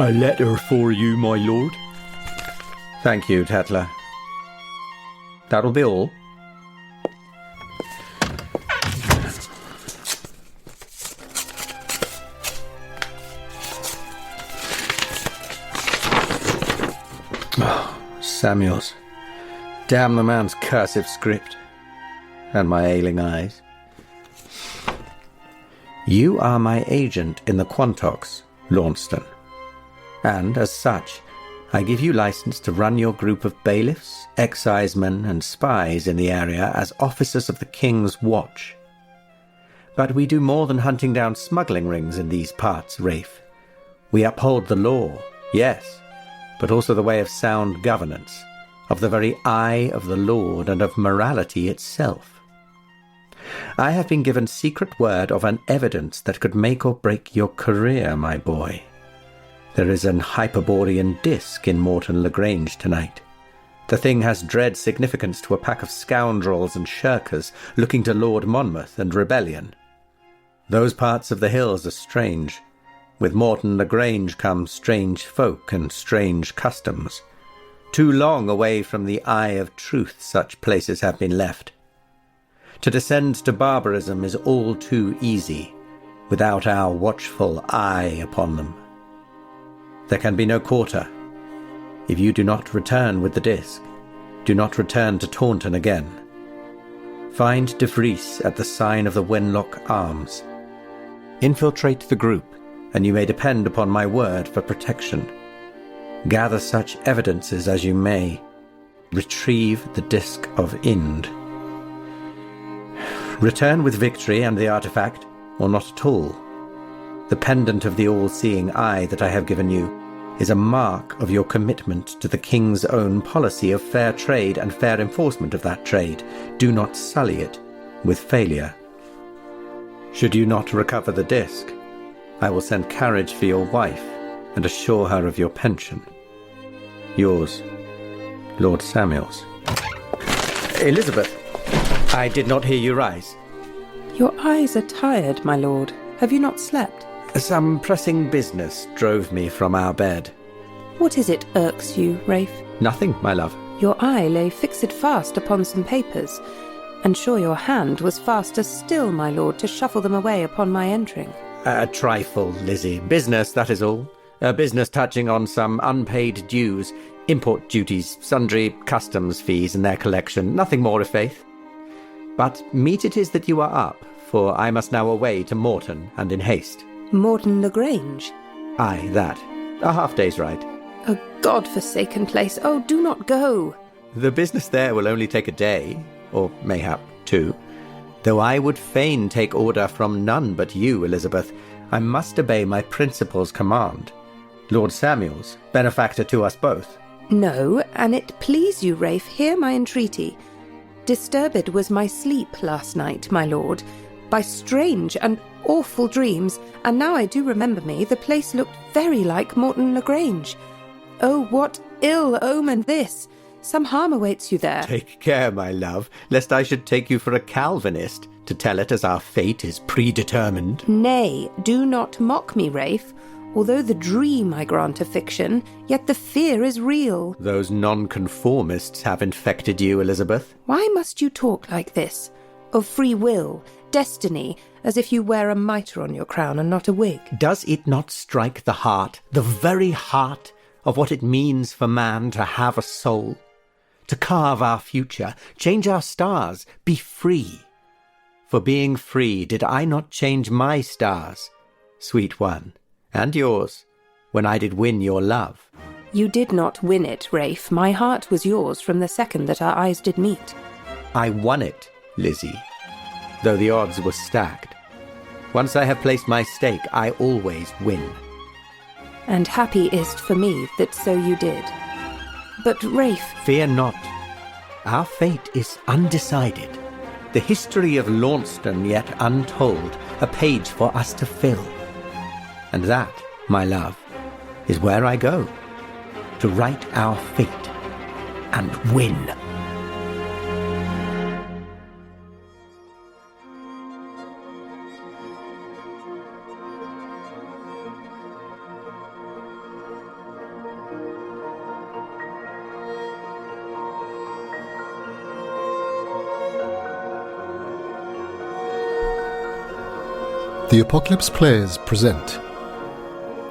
A letter for you, my lord. Thank you, Tatler. That'll be all. Oh, Samuels. Damn the man's cursive script. And my ailing eyes. You are my agent in the Quantox, Launceston. And, as such, I give you license to run your group of bailiffs, excisemen, and spies in the area as officers of the King's Watch. But we do more than hunting down smuggling rings in these parts, Rafe. We uphold the law, yes, but also the way of sound governance, of the very eye of the Lord and of morality itself. I have been given secret word of an evidence that could make or break your career, my boy. There is an Hyperborean disc in Morton Lagrange tonight. The thing has dread significance to a pack of scoundrels and shirkers looking to Lord Monmouth and rebellion. Those parts of the hills are strange. With Morton Lagrange come strange folk and strange customs. Too long away from the eye of truth such places have been left. To descend to barbarism is all too easy, without our watchful eye upon them. There can be no quarter. If you do not return with the disc, do not return to Taunton again. Find De Vries at the sign of the Wenlock Arms. Infiltrate the group, and you may depend upon my word for protection. Gather such evidences as you may. Retrieve the disc of Ind. Return with victory and the artifact, or not at all. The pendant of the all-seeing eye that I have given you is a mark of your commitment to the King's own policy of fair trade and fair enforcement of that trade. Do not sully it with failure. Should you not recover the disc, I will send carriage for your wife and assure her of your pension. Yours, Lord Samuels. Elizabeth, I did not hear you rise. Your eyes are tired, my lord. Have you not slept? Some pressing business drove me from our bed. What is it irks you, Rafe? Nothing, my love. Your eye lay fixed fast upon some papers, and sure your hand was faster still, my lord, to shuffle them away upon my entering. A trifle, Lizzie. Business, that is all. A business touching on some unpaid dues, import duties, sundry customs fees and their collection. Nothing more, i'faith. But meet it is that you are up, for I must now away to Morton, and in haste. Morton Lagrange? Aye, that. A half-day's ride. A God-forsaken place. Oh, do not go. The business there will only take a day, or mayhap 2. Though I would fain take order from none but you, Elizabeth, I must obey my principal's command. Lord Samuels, benefactor to us both. No, an it please you, Rafe, hear my entreaty. Disturbed was my sleep last night, my lord, by strange and awful dreams, and now I do remember me, the place looked very like Morton Lagrange. Oh, what ill omen this! Some harm awaits you there. Take care, my love, lest I should take you for a Calvinist, to tell it as our fate is predetermined. Nay, do not mock me, Rafe. Although the dream I grant a fiction, yet the fear is real. Those nonconformists have infected you, Elizabeth. Why must you talk like this? Of free will, destiny, as if you wear a mitre on your crown and not a wig. Does it not strike the heart, the very heart, of what it means for man to have a soul? To carve our future, change our stars, be free. For being free, did I not change my stars, sweet one? And yours, when I did win your love. You did not win it, Rafe. My heart was yours from the second that our eyes did meet. I won it, Lizzie, though the odds were stacked. Once I have placed my stake, I always win. And happy is't for me that so you did. But, Rafe... Fear not. Our fate is undecided. The history of Launceston yet untold, a page for us to fill. And that, my love, is where I go, to write our fate and win. The Apocalypse Players present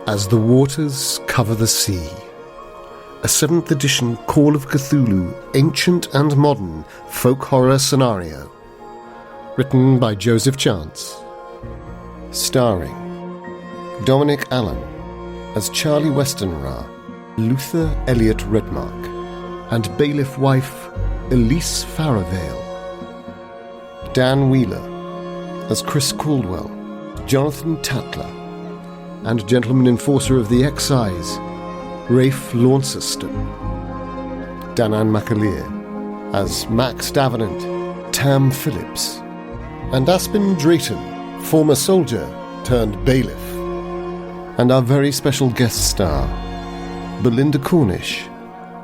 As the Waters Cover the Sea, a 7th edition Call of Cthulhu Ancient and Modern Folk Horror Scenario, written by Joseph Chance, starring Dominic Allen as Charlie Westenra, Luther Eliot Redmark, and bailiff wife Elise Farrowvale. Dan Wheeler as Chris Caldwell, Jonathan Tatler, and Gentleman Enforcer of the Excise, Rafe Launceston. Danann McAleer as Max Davenant, Tam Phillips, and Aspin Drayton, former soldier turned bailiff. And our very special guest star, Belinda Cornish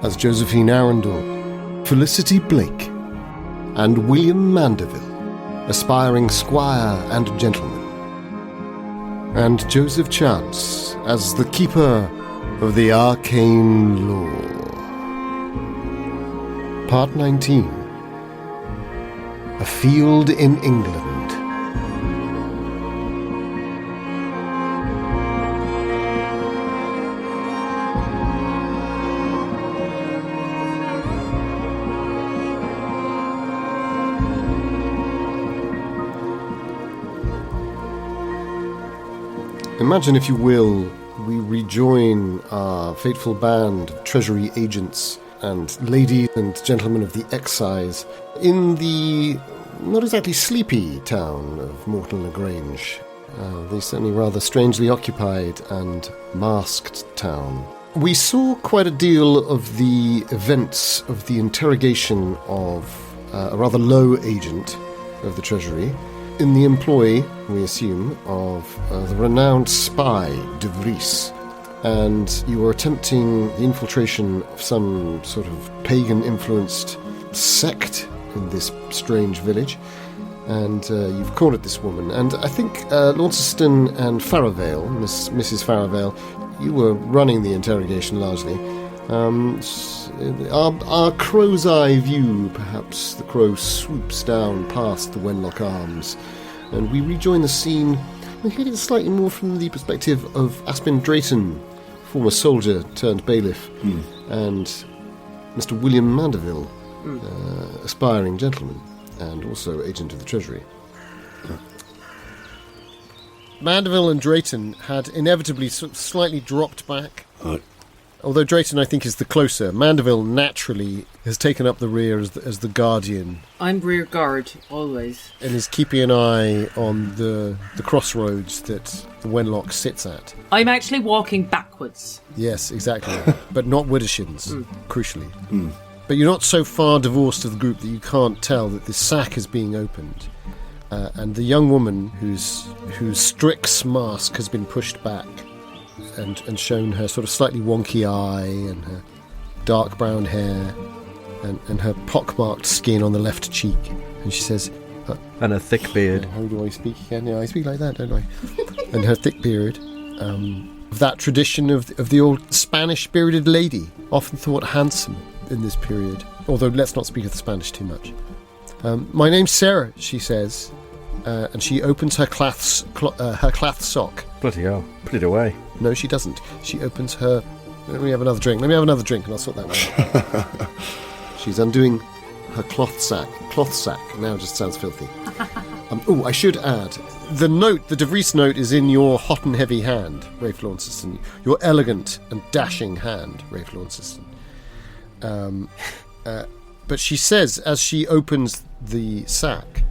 as Josephine Arundel, Felicity Blake, and William Mandeville, aspiring squire and gentleman. And Joseph Chance as the keeper of the arcane lore. Part 19. A Field in England. Imagine, if you will, we rejoin our fateful band of Treasury agents and ladies and gentlemen of the excise in the not exactly sleepy town of Morton Le Grange. They certainly rather strangely occupied and masked town. We saw quite a deal of the events of the interrogation of a rather low agent of the Treasury, in the employ, we assume, of the renowned spy, De Vries. And you were attempting the infiltration of some sort of pagan-influenced sect in this strange village. And you've cornered this woman. And I think Launceston and Farrowvale, Mrs. Farrowvale, you were running the interrogation largely. Our crow's eye view, perhaps the crow swoops down past the Wenlock Arms, and we rejoin the scene. We're hearing slightly more from the perspective of Aspin Drayton, former soldier turned bailiff, and Mr. William Mandeville, aspiring gentleman, and also agent of the Treasury. Mandeville and Drayton had inevitably sort of slightly dropped back. Although Drayton, I think, is the closer. Mandeville naturally has taken up the rear as the guardian. I'm rear guard, always. And is keeping an eye on the crossroads that the Wenlock sits at. I'm actually walking backwards. Yes, exactly. But not widdershins, crucially. But you're not so far divorced of the group that you can't tell that the sack is being opened. And the young woman whose Strix mask has been pushed back and shown her sort of slightly wonky eye and her dark brown hair and her pockmarked skin on the left cheek. And she says... and a thick beard. How do I speak again? Yeah, I speak like that, don't I? And her thick beard. Of that tradition of the old Spanish bearded lady, often thought handsome in this period. Although let's not speak of the Spanish too much. My name's Sarah, she says, and she opens her cloth sock. Bloody hell, put it away. No, she doesn't. She opens her... Let me have another drink, and I'll sort that one out. She's undoing her cloth sack. Cloth sack, now just sounds filthy. I should add, the De Vries note is in your hot and heavy hand, Rafe Launceston. Your elegant and dashing hand, Rafe Launceston. But she says, as she opens the sack,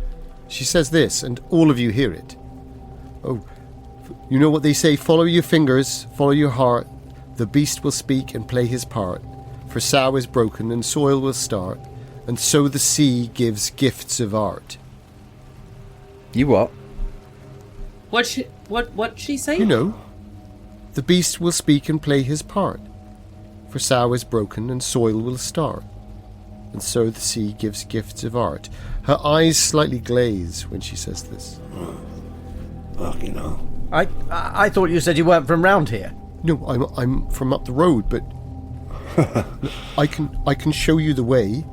she says this, and all of you hear it. Oh, you know what they say, follow your fingers, follow your heart, the beast will speak and play his part, for sow is broken and soil will start, and so the sea gives gifts of art. You what? What she say? You know, the beast will speak and play his part, for sow is broken and soil will start, and so the sea gives gifts of art. Her eyes slightly glaze when she says this. Fucking hell. I thought you said you weren't from round here. No, I'm from up the road, but I can show you the way.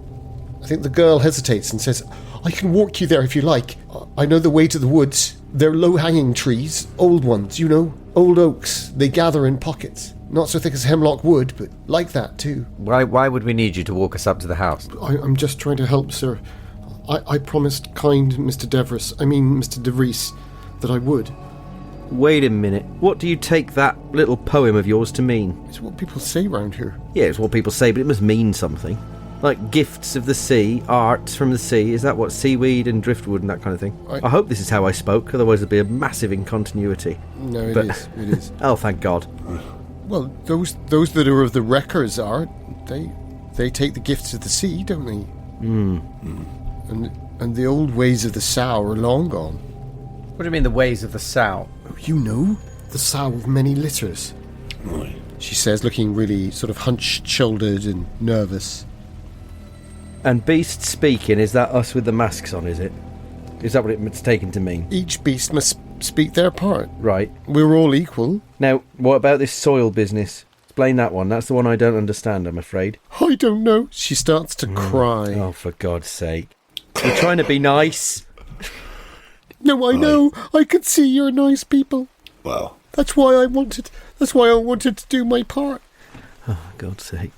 I think the girl hesitates and says, I can walk you there if you like. I know the way to the woods. They're low-hanging trees, old ones, you know, old oaks. They gather in pockets. Not so thick as hemlock wood, but like that too. Why would we need you to walk us up to the house? I'm just trying to help, sir. I promised kind Mr. Mr. De Vries, that I would. Wait a minute. What do you take that little poem of yours to mean? It's what people say round here. Yeah, it's what people say, but it must mean something. Like gifts of the sea, arts from the sea. Is that what? Seaweed and driftwood and that kind of thing? I hope this is how I spoke, otherwise there'd be a massive incontinuity. No, it is. Oh, thank God. Well, those that are of the wreckers are. They take the gifts of the sea, don't they? And the old ways of the sow are long gone. What do you mean, the ways of the sow? Oh, you know, the sow of many litters. Right. She says, looking really sort of hunched-shouldered and nervous. And beast speaking, is that us with the masks on, is it? Is that what it's taken to mean? Each beast must speak their part. Right. We're all equal. Now, what about this soil business? Explain that one. That's the one I don't understand, I'm afraid. I don't know. She starts to cry. Oh, for God's sake. You're trying to be nice. No, I know. I can see you're nice people. Well, That's why I wanted to do my part. Oh, for God's sake.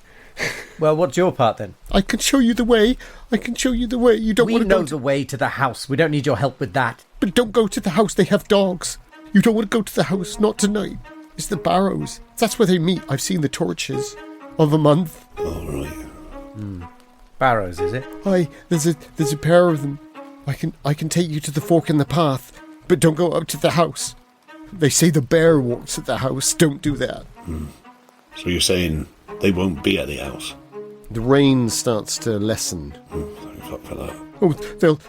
Well, what's your part then? I can show you the way. You don't We want to know go the way to the house. We don't need your help with that. But don't go to the house. They have dogs. You don't want to go to the house. Not tonight. It's the Barrows. That's where they meet. I've seen the torches of a month. all right. Barrows, is it? Aye, there's a pair of them. I can take you to the fork in the path, but don't go up to the house. They say the bear walks at the house. Don't do that. So you're saying they won't be at the house? The rain starts to lessen. Thank fuck for that. Oh,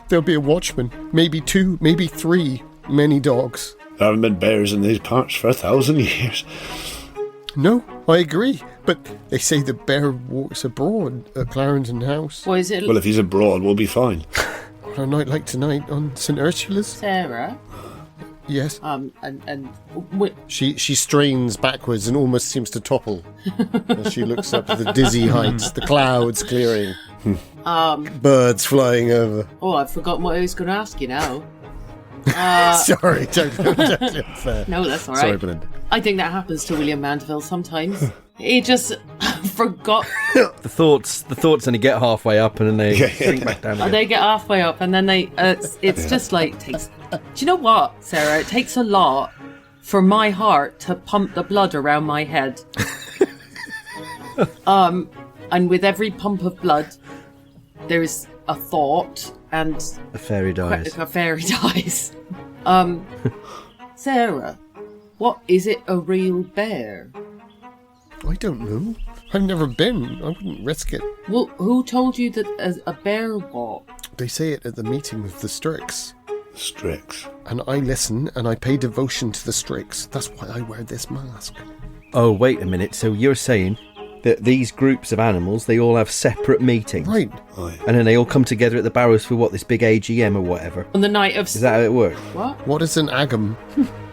there'll be a watchman, maybe 2, maybe 3, many dogs. There haven't been bears in these parts for 1,000 years. No, I agree, but they say the bear walks abroad at Clarendon House. What is it, Well, if he's abroad, we'll be fine. On a night like tonight on St. Ursula's? Sarah? Yes. She She strains backwards and almost seems to topple as she looks up to the dizzy heights, the clouds clearing, birds flying over. Oh, I've forgotten what I was going to ask you now. Sorry, don't fair. No, that's all right. Sorry, Belinda. I think that happens to William Mandeville sometimes. He just forgot. The thoughts only get halfway up and then they shrink back down again. They get halfway up and then they. It's just like takes. Do you know what, Sarah? It takes a lot for my heart to pump the blood around my head. And with every pump of blood, there is a thought and A fairy dies. a fairy dies. Sarah, what is it? A real bear? I don't know. I've never been. I wouldn't risk it. Well, who told you that a bear walked? They say it at the meeting with the Strix. Strix. And I listen and I pay devotion to the Strix. That's why I wear this mask. Oh, wait a minute. So you're saying that these groups of animals, they all have separate meetings? Right. Aye. And then they all come together at the Barrows for what, this big AGM or whatever? On the night of... Is that how it works? What? What is an agam?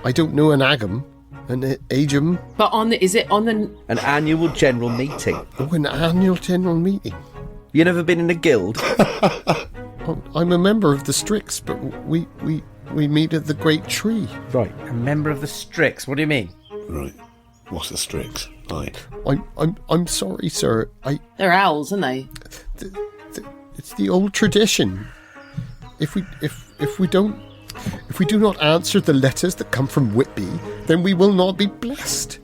I don't know an agam. An agam? But on the... Is it on the... An annual general meeting. Oh, an annual general meeting. You never been in a guild? Oh, I'm a member of the Strix, but we meet at the Great Tree. Right. A member of the Strix. What do you mean? Right. What's the Strix? Aye. I'm sorry, sir. They're owls, aren't they? It's the old tradition. If we do not answer the letters that come from Whitby, then we will not be blessed.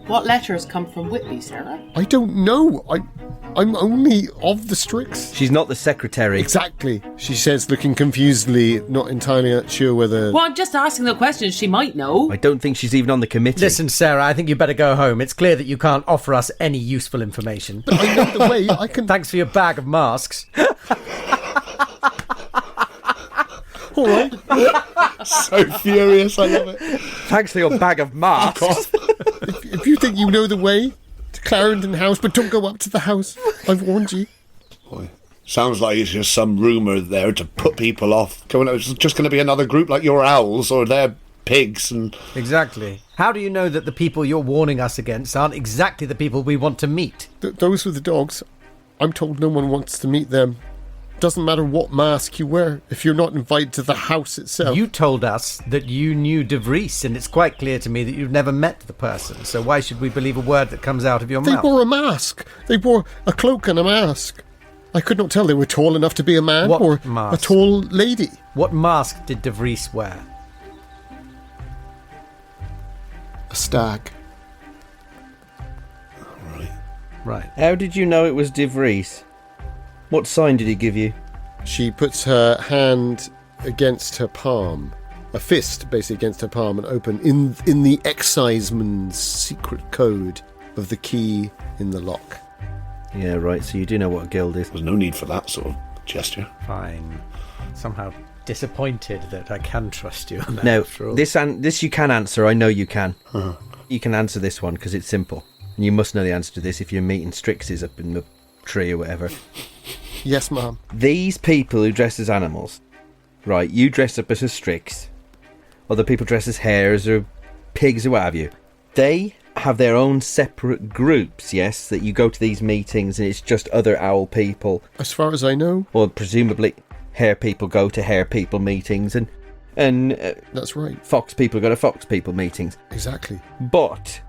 What letters come from Whitby, Sarah? I don't know. I'm only of the Strix. She's not the secretary. Exactly, she says, looking confusedly, not entirely sure whether... Well, I'm just asking the question. She might know. I don't think she's even on the committee. Listen, Sarah, I think you better go home. It's clear that you can't offer us any useful information. But I know the way. I can... Thanks for your bag of masks. All right. So furious, I love it. Thanks for your bag of masks. If you think you know the way to Clarendon House, but don't go up to the house. I've warned you. Boy. Sounds like it's just some rumour there to put people off. It's just going to be another group like your owls or their pigs and... Exactly. How do you know that the people you're warning us against aren't exactly the people we want to meet? Those with the dogs, I'm told no one wants to meet them. doesn't matter what mask you wear if you're not invited to the house itself. You told us that you knew De Vries, and it's quite clear to me that you've never met the person, so why should we believe a word that comes out of your mouth? They wore a mask. They wore a cloak and a mask. I could not tell they were tall enough to be a man or a tall lady. What mask did De Vries wear? A stag. Right. How did you know it was De Vries? What sign did he give you? She puts her hand against her palm, a fist basically against her palm, and open in the exciseman's secret code of the key in the lock. Yeah, right, so you do know what a guild is. There's no need for that sort of gesture. Fine. Somehow disappointed that I can trust you on that. Now, after all. this you can answer. I know you can. Uh-huh. You can answer this one because it's simple. And you must know the answer to this if you're meeting Strixes up in the tree or whatever. Yes, ma'am. These people who dress as animals, right, you dress up as a Strix, other people dress as hares or pigs or what have you, they have their own separate groups, yes, that you go to these meetings and it's just other owl people. As far as I know. Or presumably hare people go to hare people meetings and that's right. Fox people go to fox people meetings. Exactly. But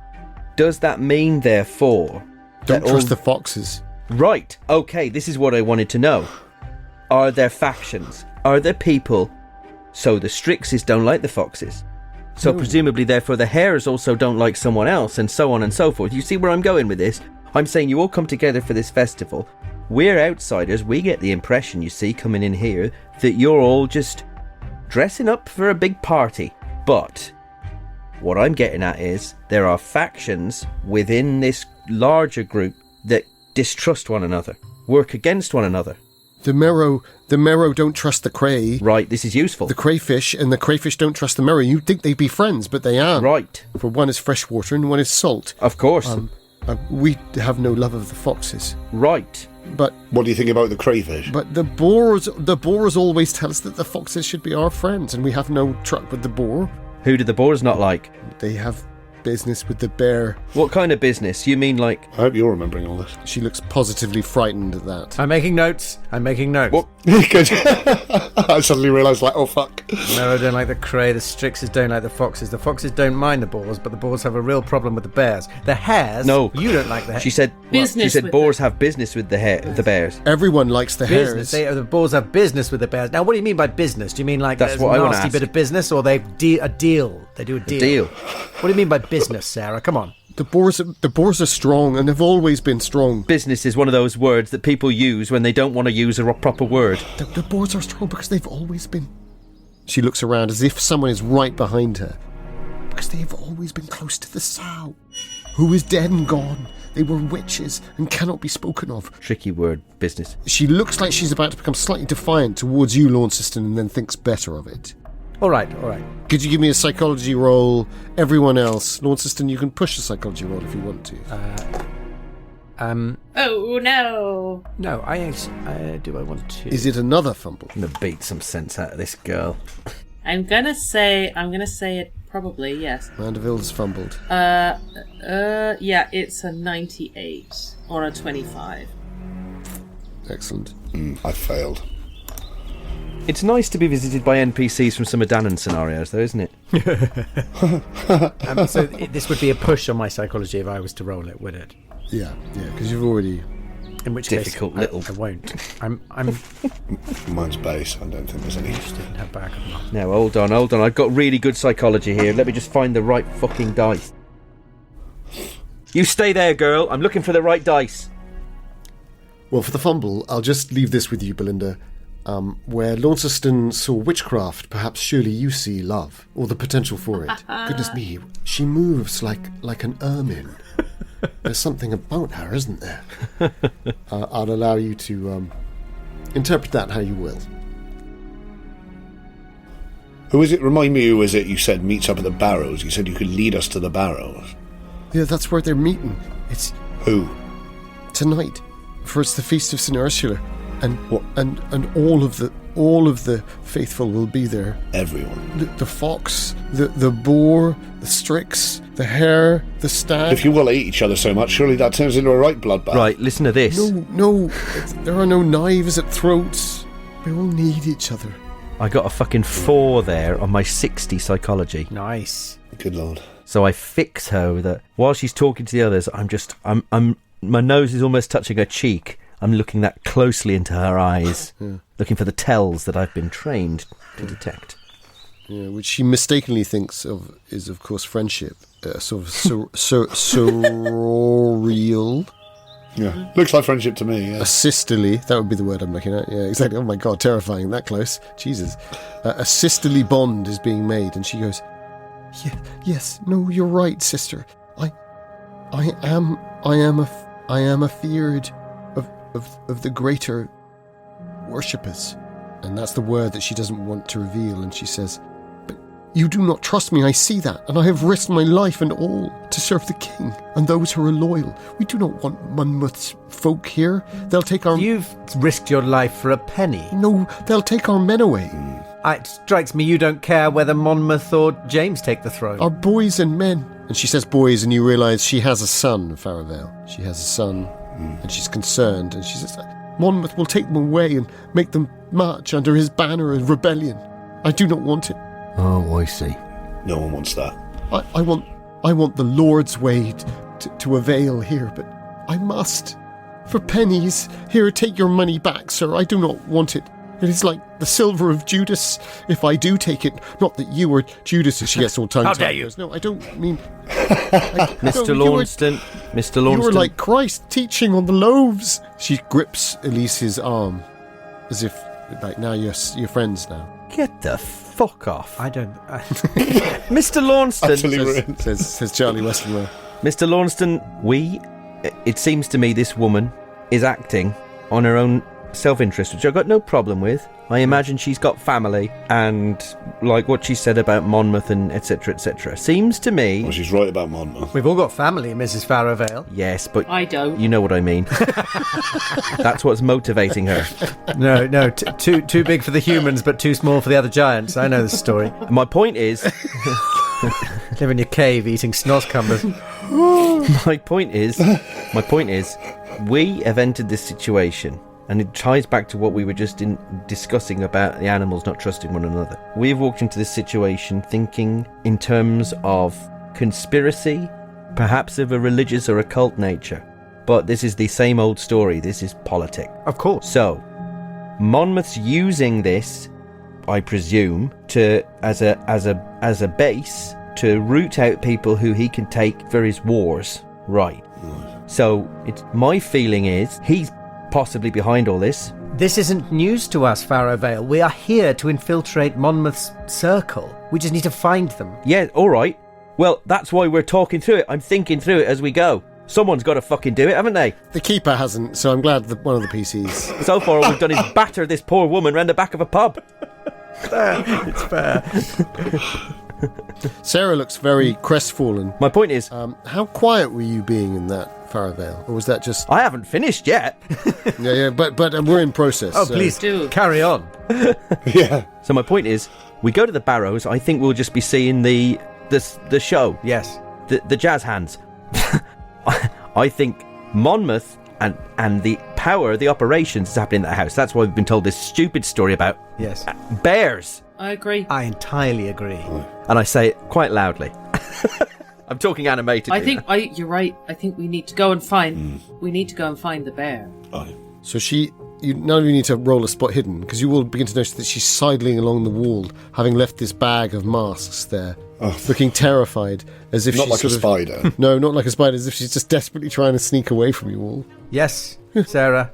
does that mean, therefore... Don't trust the foxes. Right, okay, this is what I wanted to know. Are there factions? Are there people... So the Strixes don't like the foxes. So presumably, therefore, the hares also don't like someone else, and so on and so forth. You see where I'm going with this? I'm saying you all come together for this festival. We're outsiders. We get the impression, you see, coming in here, that you're all just dressing up for a big party. But what I'm getting at is there are factions within this larger group that distrust one another, work against one another. The Merrow don't trust the Cray. Right, this is useful. The crayfish and the crayfish don't trust the Merrow. You'd think they'd be friends, but they aren't. Right. For one is fresh water and one is salt. Of course. We have no love of the foxes. Right. But what do you think about the crayfish? But the boars always tell us that the foxes should be our friends, and we have no truck with the boar. Who do the boars not like? They have business with the bear. What kind of business? You mean like... I hope you're remembering all this. She looks positively frightened at that. I'm making notes. What? Good. I suddenly realised, like, oh fuck. Merrow don't like the Cray, the Strixes don't like the foxes. The foxes don't mind the boars, but the boars have a real problem with the bears. The hares... No. You don't like the hares. She said boars have business with the bears. Everyone likes the hares. The boars have business with the bears. Now, what do you mean by business? Do you mean like that's what I want to nasty ask. Bit of business, or they a deal? They do a deal. A deal. What do you mean by business, Sarah? Come on. The boars are strong, and they've always been strong. Business is one of those words that people use when they don't want to use a proper word. The boars are strong because they've always been... She looks around as if someone is right behind her. Because they've always been close to the sow, who is dead and gone. They were witches and cannot be spoken of. Tricky word, business. She looks like she's about to become slightly defiant towards you, Launceston, and then thinks better of it. All right. Could you give me a psychology roll? Everyone else, Launceston, you can push a psychology roll if you want to. Oh no! No, do I want to? Is it another fumble? I'm gonna beat some sense out of this girl. I'm gonna say it probably, yes. Mandeville's fumbled. Yeah, it's a 98 or a 25. Excellent. I failed. It's nice to be visited by NPCs from some of Danann scenarios, though, isn't it? So this would be a push on my psychology if I was to roll it, would it? Yeah, because you've already... In which difficult case, little... I won't. I'm Mine's base. I don't think there's any... didn't have backup. Now, hold on. I've got really good psychology here. Let me just find the right fucking dice. You stay there, girl. I'm looking for the right dice. Well, for the fumble, I'll just leave this with you, Belinda. Where Launceston saw witchcraft, perhaps surely you see love, or the potential for it. Goodness me, she moves like an ermine. There's something about her, isn't there? I'll allow you to interpret that how you will. Who is it? Remind me, who is it you said meets up at the Barrows? You said you could lead us to the Barrows. Yeah, that's where they're meeting. It's... Who? Tonight. For it's the Feast of St. Ursula. And all of the faithful will be there. Everyone. The fox, the boar, the strix, the hare, the stag. If you will eat each other so much, surely that turns into a right bloodbath. Right, listen to this. No, there are no knives at throats. We all need each other. I got a fucking 4 there on my 60 psychology. Nice. Good lord. So I fix her that while she's talking to the others, I'm my nose is almost touching her cheek. I'm looking that closely into her eyes, looking for the tells that I've been trained to detect. Yeah, which she mistakenly thinks of is, of course, friendship. Sort of surreal. Yeah, looks like friendship to me. Yeah. A sisterly, that would be the word I'm looking at. Yeah, exactly. Oh my God, terrifying, that close. Jesus. A sisterly bond is being made, and she goes, yes, no, you're right, sister. I am afeared of the greater worshippers. And that's the word that she doesn't want to reveal, and she says, but you do not trust me, I see that, and I have risked my life and all to serve the king and those who are loyal. We do not want Monmouth's folk here. They'll take our... You've risked your life for a penny. No, they'll take our men away. It strikes me you don't care whether Monmouth or James take the throne. Our boys and men. And she says boys, and you realise she has a son, Farrowvale. She has a son, and she's concerned, and she says, Monmouth will take them away and make them march under his banner of rebellion. I do not want it. Oh, I see. No one wants that. I want the Lord's way to avail here, but I must. For pennies, here, take your money back, sir. I do not want it. It is like the silver of Judas, if I do take it. Not that you are Judas, she gets all tongue-tied. How dare you? No, I don't mean... Mr. Launceston, Mr. Launceston. You were like Christ teaching on the loaves. She grips Elise's arm, as if, like, now you're friends now. Get the fuck off. I don't... Mr. Launceston. Says Charlie Westenra. Mr. Launceston, it seems to me this woman is acting on her own self-interest, which I've got no problem with. I imagine she's got family, and like what she said about Monmouth and etc, etc. Seems to me... Well, she's right about Monmouth. We've all got family, Mrs. Farrowvale. Yes, but... I don't. You know what I mean. That's what's motivating her. No, too big for the humans, but too small for the other giants. I know this story. My point is... Live in your cave eating snozzcumbers. My point is, we have entered this situation, and it ties back to what we were just discussing about the animals not trusting one another. We've walked into this situation thinking in terms of conspiracy, perhaps of a religious or occult nature. But this is the same old story. This is politics. Of course. So, Monmouth's using this, I presume, as a base to root out people who he can take for his wars. Right. So, my feeling is he's possibly behind all this. This isn't news to us, Farrowvale. We are here to infiltrate Monmouth's circle. We just need to find them. Yeah, all right. Well, that's why we're talking through it. I'm thinking through it as we go. Someone's got to fucking do it, haven't they? The keeper hasn't, so I'm glad that one of the PCs... So far, all we've done is batter this poor woman round the back of a pub. It's fair. Sarah looks very crestfallen. My point is... how quiet were you being in that, Farrowvale? Or was that just... I haven't finished yet. yeah, but we're in process. Oh, so. Please do. Carry on. Yeah. So my point is, we go to the Barrows, I think we'll just be seeing the show. Yes. The jazz hands. I think Monmouth and the power, the operations is happening in that house. That's why we've been told this stupid story about bears. I agree. I entirely agree. And I say it quite loudly. I'm talking animated. You're right. I think we need to go and find. We need to go and find the bear. Aye. So none of you need to roll a spot hidden, because you will begin to notice that she's sidling along the wall, having left this bag of masks there, looking terrified, as if not she's like a spider. No, not like a spider, as if she's just desperately trying to sneak away from you all. Yes, Sarah,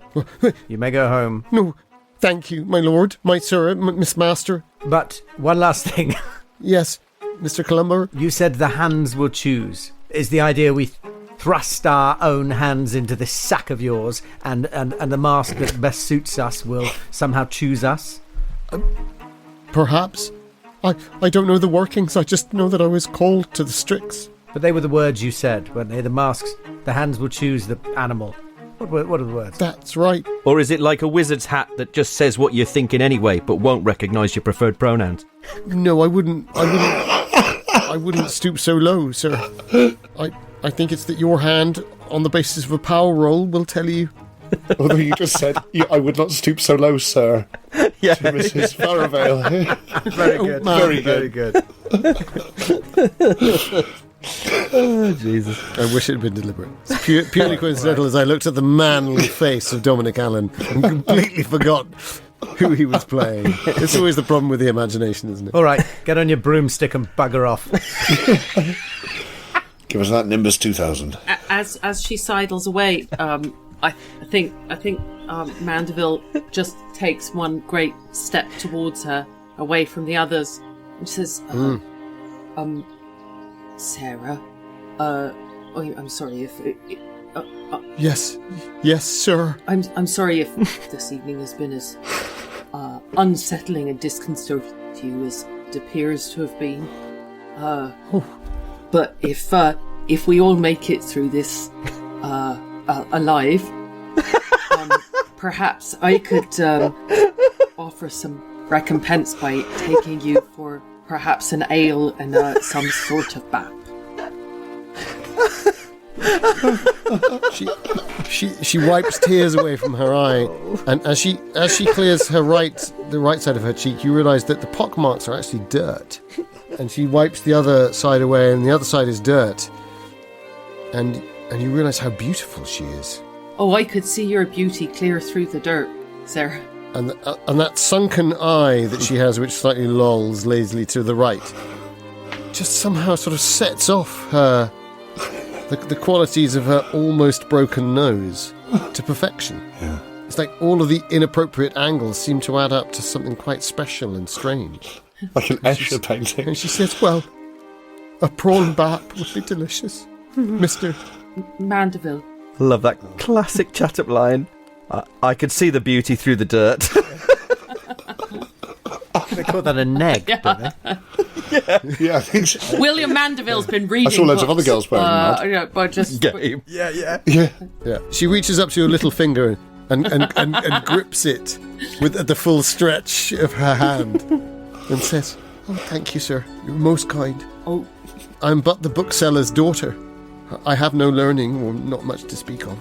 you may go home. No, thank you, my lord, my sir, Miss Master. But one last thing. Yes, Mr. Columber. You said the hands will choose. Is the idea we thrust our own hands into this sack of yours, and the mask that best suits us will somehow choose us? Perhaps. I don't know the workings, I just know that I was called to the Strix. But they were the words you said, weren't they? The masks, the hands will choose the animal. What are the words? That's right. Or is it like a wizard's hat that just says what you're thinking anyway, but won't recognise your preferred pronouns? No, I wouldn't stoop so low, sir. I think it's that your hand, on the basis of a power roll, will tell you. Although you just said, I would not stoop so low, sir. Yeah. to Mrs. Farrowvale. Very good. Very good. Oh, Jesus. I wish it had been deliberate. It's purely coincidental as I looked at the manly face of Dominic Allen and completely forgot who he was playing. It's always the problem with the imagination, isn't it? All right, get on your broomstick and bugger off. Give us that Nimbus 2000. As she sidles away, I think Mandeville just takes one great step towards her, away from the others, and says, Sarah, I'm sorry if... Yes, sir. I'm sorry if this evening has been as unsettling and disconcerting to you as it appears to have been. But if we all make it through this alive, perhaps I could offer some recompense by taking you for perhaps an ale and some sort of bap. She wipes tears away from her eye, and as she clears the right side of her cheek, you realise that the pock marks are actually dirt. And she wipes the other side away, and the other side is dirt. And you realise how beautiful she is. Oh, I could see your beauty clear through the dirt, Sarah. And that sunken eye that she has, which slightly lolls lazily to the right, just somehow sort of sets off her the qualities of her almost broken nose to perfection. Yeah. It's like all of the inappropriate angles seem to add up to something quite special and strange. Like an Escher painting. And she says, well, a prawn bap would be delicious, Mr. Mandeville. Love that classic chat-up line. I could see the beauty through the dirt. They call that a neg, don't they? Yeah, I think so. William Mandeville's been reading. I saw loads of books, other girls playing that. yeah, but just Game. Yeah. She reaches up to your little finger and grips it at the full stretch of her hand and says, oh, thank you, sir. You're most kind. Oh, I'm but the bookseller's daughter. I have no learning or not much to speak of.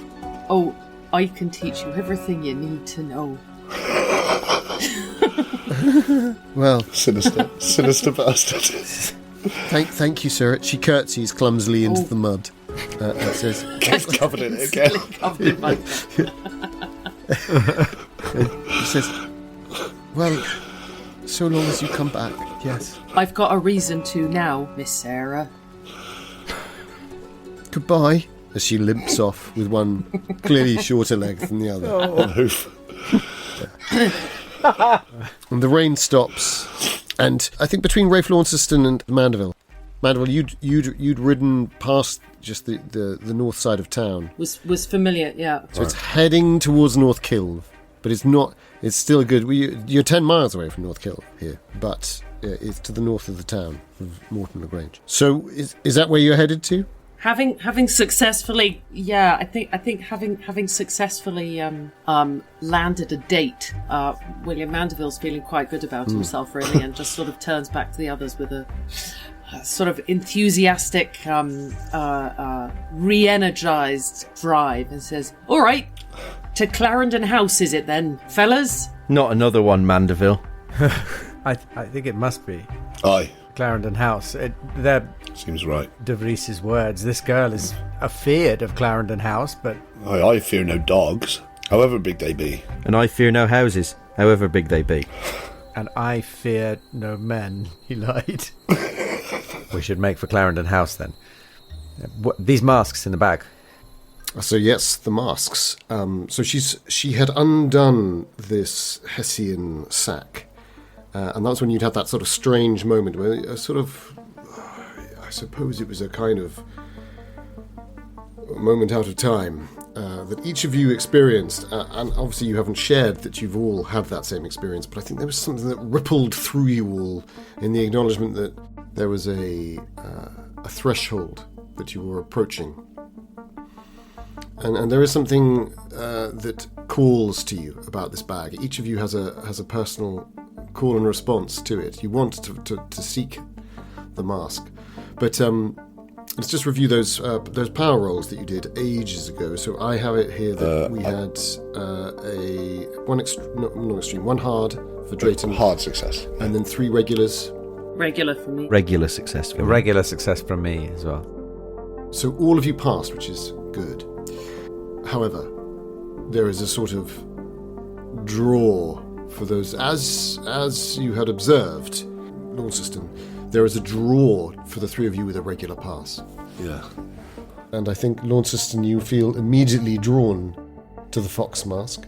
oh, I can teach you everything you need to know. Well, Sinister bastard. thank you, sir. She curtsies clumsily into the mud and says, Gets covered in it again. Covered in mud. she says, well, so long as you come back, yes. I've got a reason to now, Miss Sarah. Goodbye. As she limps off with one clearly shorter leg than the other. On hoof. And the rain stops, and I think between Rafe, Launceston and Mandeville, you'd ridden past just the north side of town. Was familiar, yeah. So it's heading towards North Kilve, but it's not. It's still good. You're 10 miles away from North Kilve here, but it's to the north of the town of Morton Le Grange. So is that where you're headed to? Having successfully, I think having successfully landed a date, William Mandeville's feeling quite good about himself, really, and just sort of turns back to the others with a sort of enthusiastic, re-energized drive, and says, "All right, to Clarendon House, is it then, fellas?" Not another one, Mandeville. I think it must be Aye. Clarendon House. They're Seems right. De Vries's words. This girl is afeard of Clarendon House, but I fear no dogs, however big they be. And I fear no houses, however big they be. and I fear no men. He lied. We should make for Clarendon House then. These masks in the bag. So yes, the masks. So she had undone this Hessian sack, and that's when you'd had that sort of strange moment where a sort of, I suppose it was a kind of moment out of time that each of you experienced, and obviously you haven't shared that you've all had that same experience, but I think there was something that rippled through you all in the acknowledgement that there was a threshold that you were approaching. And there is something that calls to you about this bag. Each of you has a personal call and response to it. You want to seek the mask, but Let's just review those power rolls that you did ages ago. So I have it here that we had one hard for Drayton. Hard success. And then 3 regulars. Regular for me. Regular success for A me. regular success from me as well. So all of you passed, which is good. However, there is a sort of draw for those, as you had observed, Launceston, there is a draw for the 3 of you with a regular pass. Yeah. And I think, Launceston, you feel immediately drawn to the fox mask.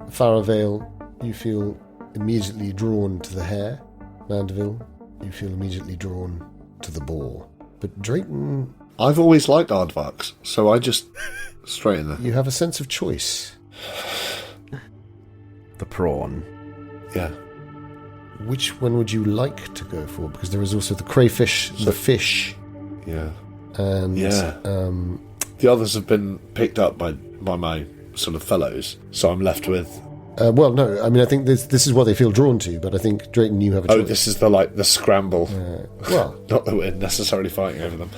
Farrowvale, you feel immediately drawn to the hair. Mandeville, you feel immediately drawn to the boar. But Drayton, I've always liked aardvarks, so I just straight in there. you have a sense of choice. The prawn. Yeah. Which one would you like to go for? Because there is also the crayfish, the fish, Yeah. and Yeah. The others have been picked up by my sort of fellows, so I'm left with... well, no, I mean, I think this is what they feel drawn to, but I think, Drayton, you have a choice. Oh, this is the scramble. Well, Not that we're necessarily fighting over them.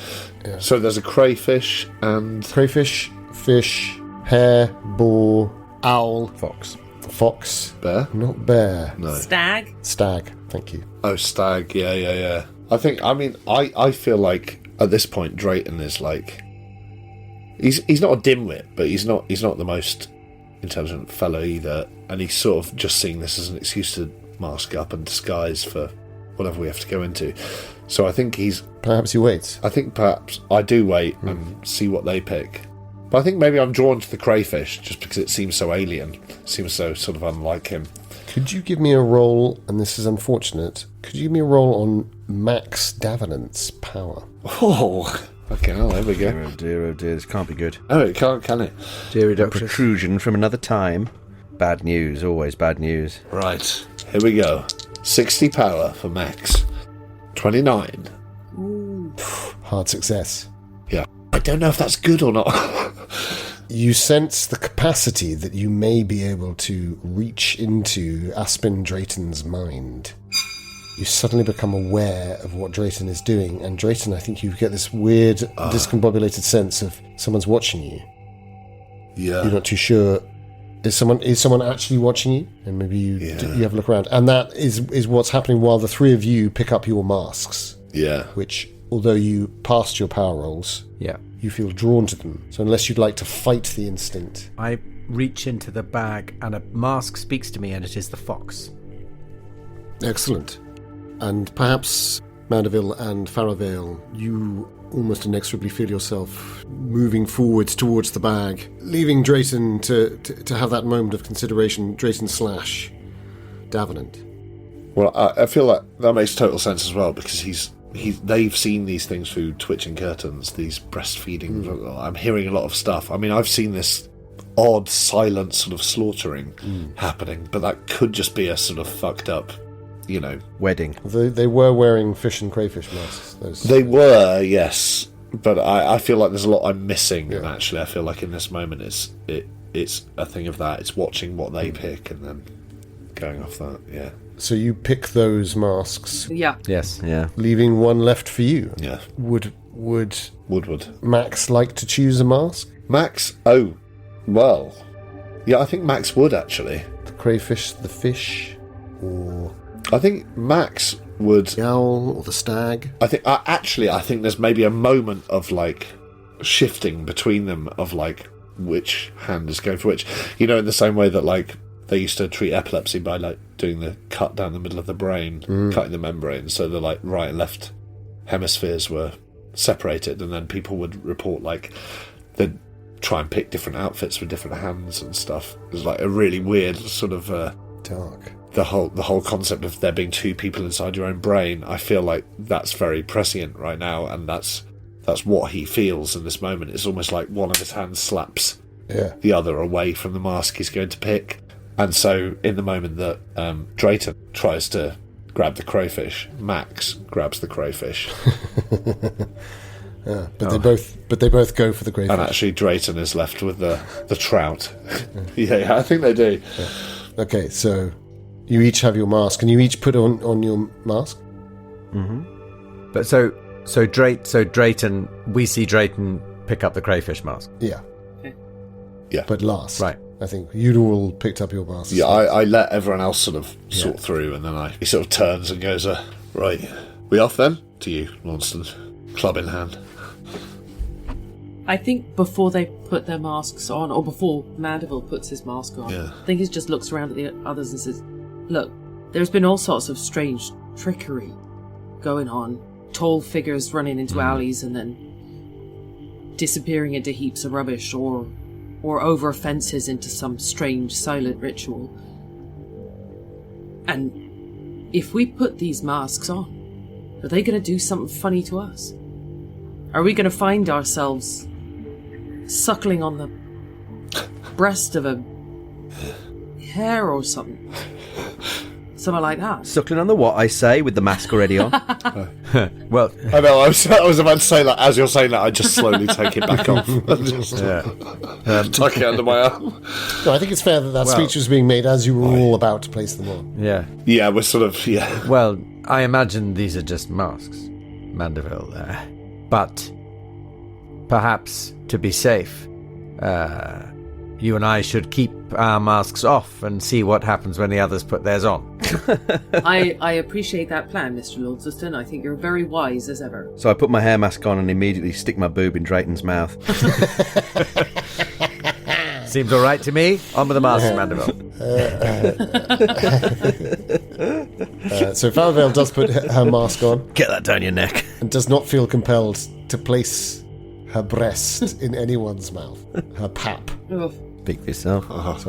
Yeah. So there's a crayfish and... crayfish, fish, hare, boar, owl, Fox. fox, Bear? not bear, No. Stag. stag, thank you. Oh, stag. Yeah. I feel like at this point Drayton is like... He's not a dimwit, but he's not the most intelligent fellow either, and he's sort of just seeing this as an excuse to mask up and disguise for whatever we have to go into. So I think Perhaps he waits. I think perhaps I do wait and see what they pick. But I think maybe I'm drawn to the crayfish just because it seems so alien, seems so sort of unlike him. Could you give me a roll, and this is unfortunate, could you give me a roll on Max Davenant's power? Oh, okay, well, there we go. Oh dear, this can't be good. Oh, it can't, can it? Dear A protrusion from another time. Bad news, always bad news. Right, here we go. 60 power for Max. 29. Hard success. Yeah. I don't know if that's good or not. You sense the capacity that you may be able to reach into Aspin Drayton's mind. You suddenly become aware of what Drayton is doing, and Drayton, I think you get this weird, discombobulated sense of someone's watching you. Yeah. You're not too sure. Is someone actually watching you? And maybe you have a look around. And that is what's happening while the 3 of you pick up your masks, Yeah. which, although you passed your power rolls, Yeah. you feel drawn to them. So unless you'd like to fight the instinct. I reach into the bag and a mask speaks to me, and it is the fox. Excellent. And perhaps, Mandeville and Farrowvale, you almost inexorably feel yourself moving forwards towards the bag, leaving Drayton to have that moment of consideration, Drayton / Davenant. Well, I feel like that makes total sense as well, because they've seen these things through twitching curtains, these breastfeeding. I'm hearing a lot of stuff. I mean, I've seen this odd, silent sort of slaughtering happening, but that could just be a sort of fucked up, Wedding. They were wearing fish and crayfish masks. They were, yes, but I feel like there's a lot I'm missing, and actually I feel like in this moment it's a thing of that. It's watching what they pick and then going off that, yeah. So you pick those masks, Yeah. Yes. Yeah. leaving one left for you. Yeah. Would Woodward. Max like to choose a mask? Max? Oh, well. Yeah, I think Max would, actually. The crayfish, the fish, or I think Max would... the owl, or the stag? I think there's maybe a moment of, shifting between them of, which hand is going for which. In the same way that, they used to treat epilepsy by, doing the cut down the middle of the brain, cutting the membrane, so the, right and left hemispheres were separated, and then people would report, they'd try and pick different outfits with different hands and stuff. It was, a really weird sort of... Dark. The whole concept of there being 2 people inside your own brain, I feel like that's very prescient right now, and that's what he feels in this moment. It's almost like one of his hands slaps the other away from the mask he's going to pick. And so in the moment that Drayton tries to grab the crayfish, Max grabs the crayfish. But they both go for the crayfish. And actually Drayton is left with the trout. Yeah, I think they do. Yeah. Okay, so you each have your mask, and you each put on your mask? But so So Drayton, we see Drayton pick up the crayfish mask. Yeah. Okay. Yeah. But last. Right. I think you'd all picked up your masks. Yeah, I let everyone else sort of sort through, and then he sort of turns and goes, right, we off then? To you, Launceston, club in hand. I think before they put their masks on, or before Mandeville puts his mask on, I think he just looks around at the others and says, look, there's been all sorts of strange trickery going on. Tall figures running into alleys and then disappearing into heaps of rubbish, or over fences into some strange silent ritual. And if we put these masks on, are they going to do something funny to us? Are we going to find ourselves suckling on the breast of a hare or something? Something like that. Suckling on the what, I say, with the mask already on. Well, I know, I was about to say that. As you're saying that, I just slowly take it back off. And just tuck it under my arm. No, I think it's fair that speech was being made as you were all about to place them on. yeah. Yeah, we're sort of, Well, I imagine these are just masks, Mandeville. But perhaps, to be safe, you and I should keep our masks off and see what happens when the others put theirs on. I appreciate that plan, Mr. Launceston. I think you're very wise as ever. So I put my hair mask on and immediately stick my boob in Drayton's mouth. Seems all right to me. On with the masks, Mandeville. So Farrowvale does put her mask on Get that down your neck. and does not feel compelled to place her breast in anyone's mouth. Her pap. Ugh. Speak for yourself.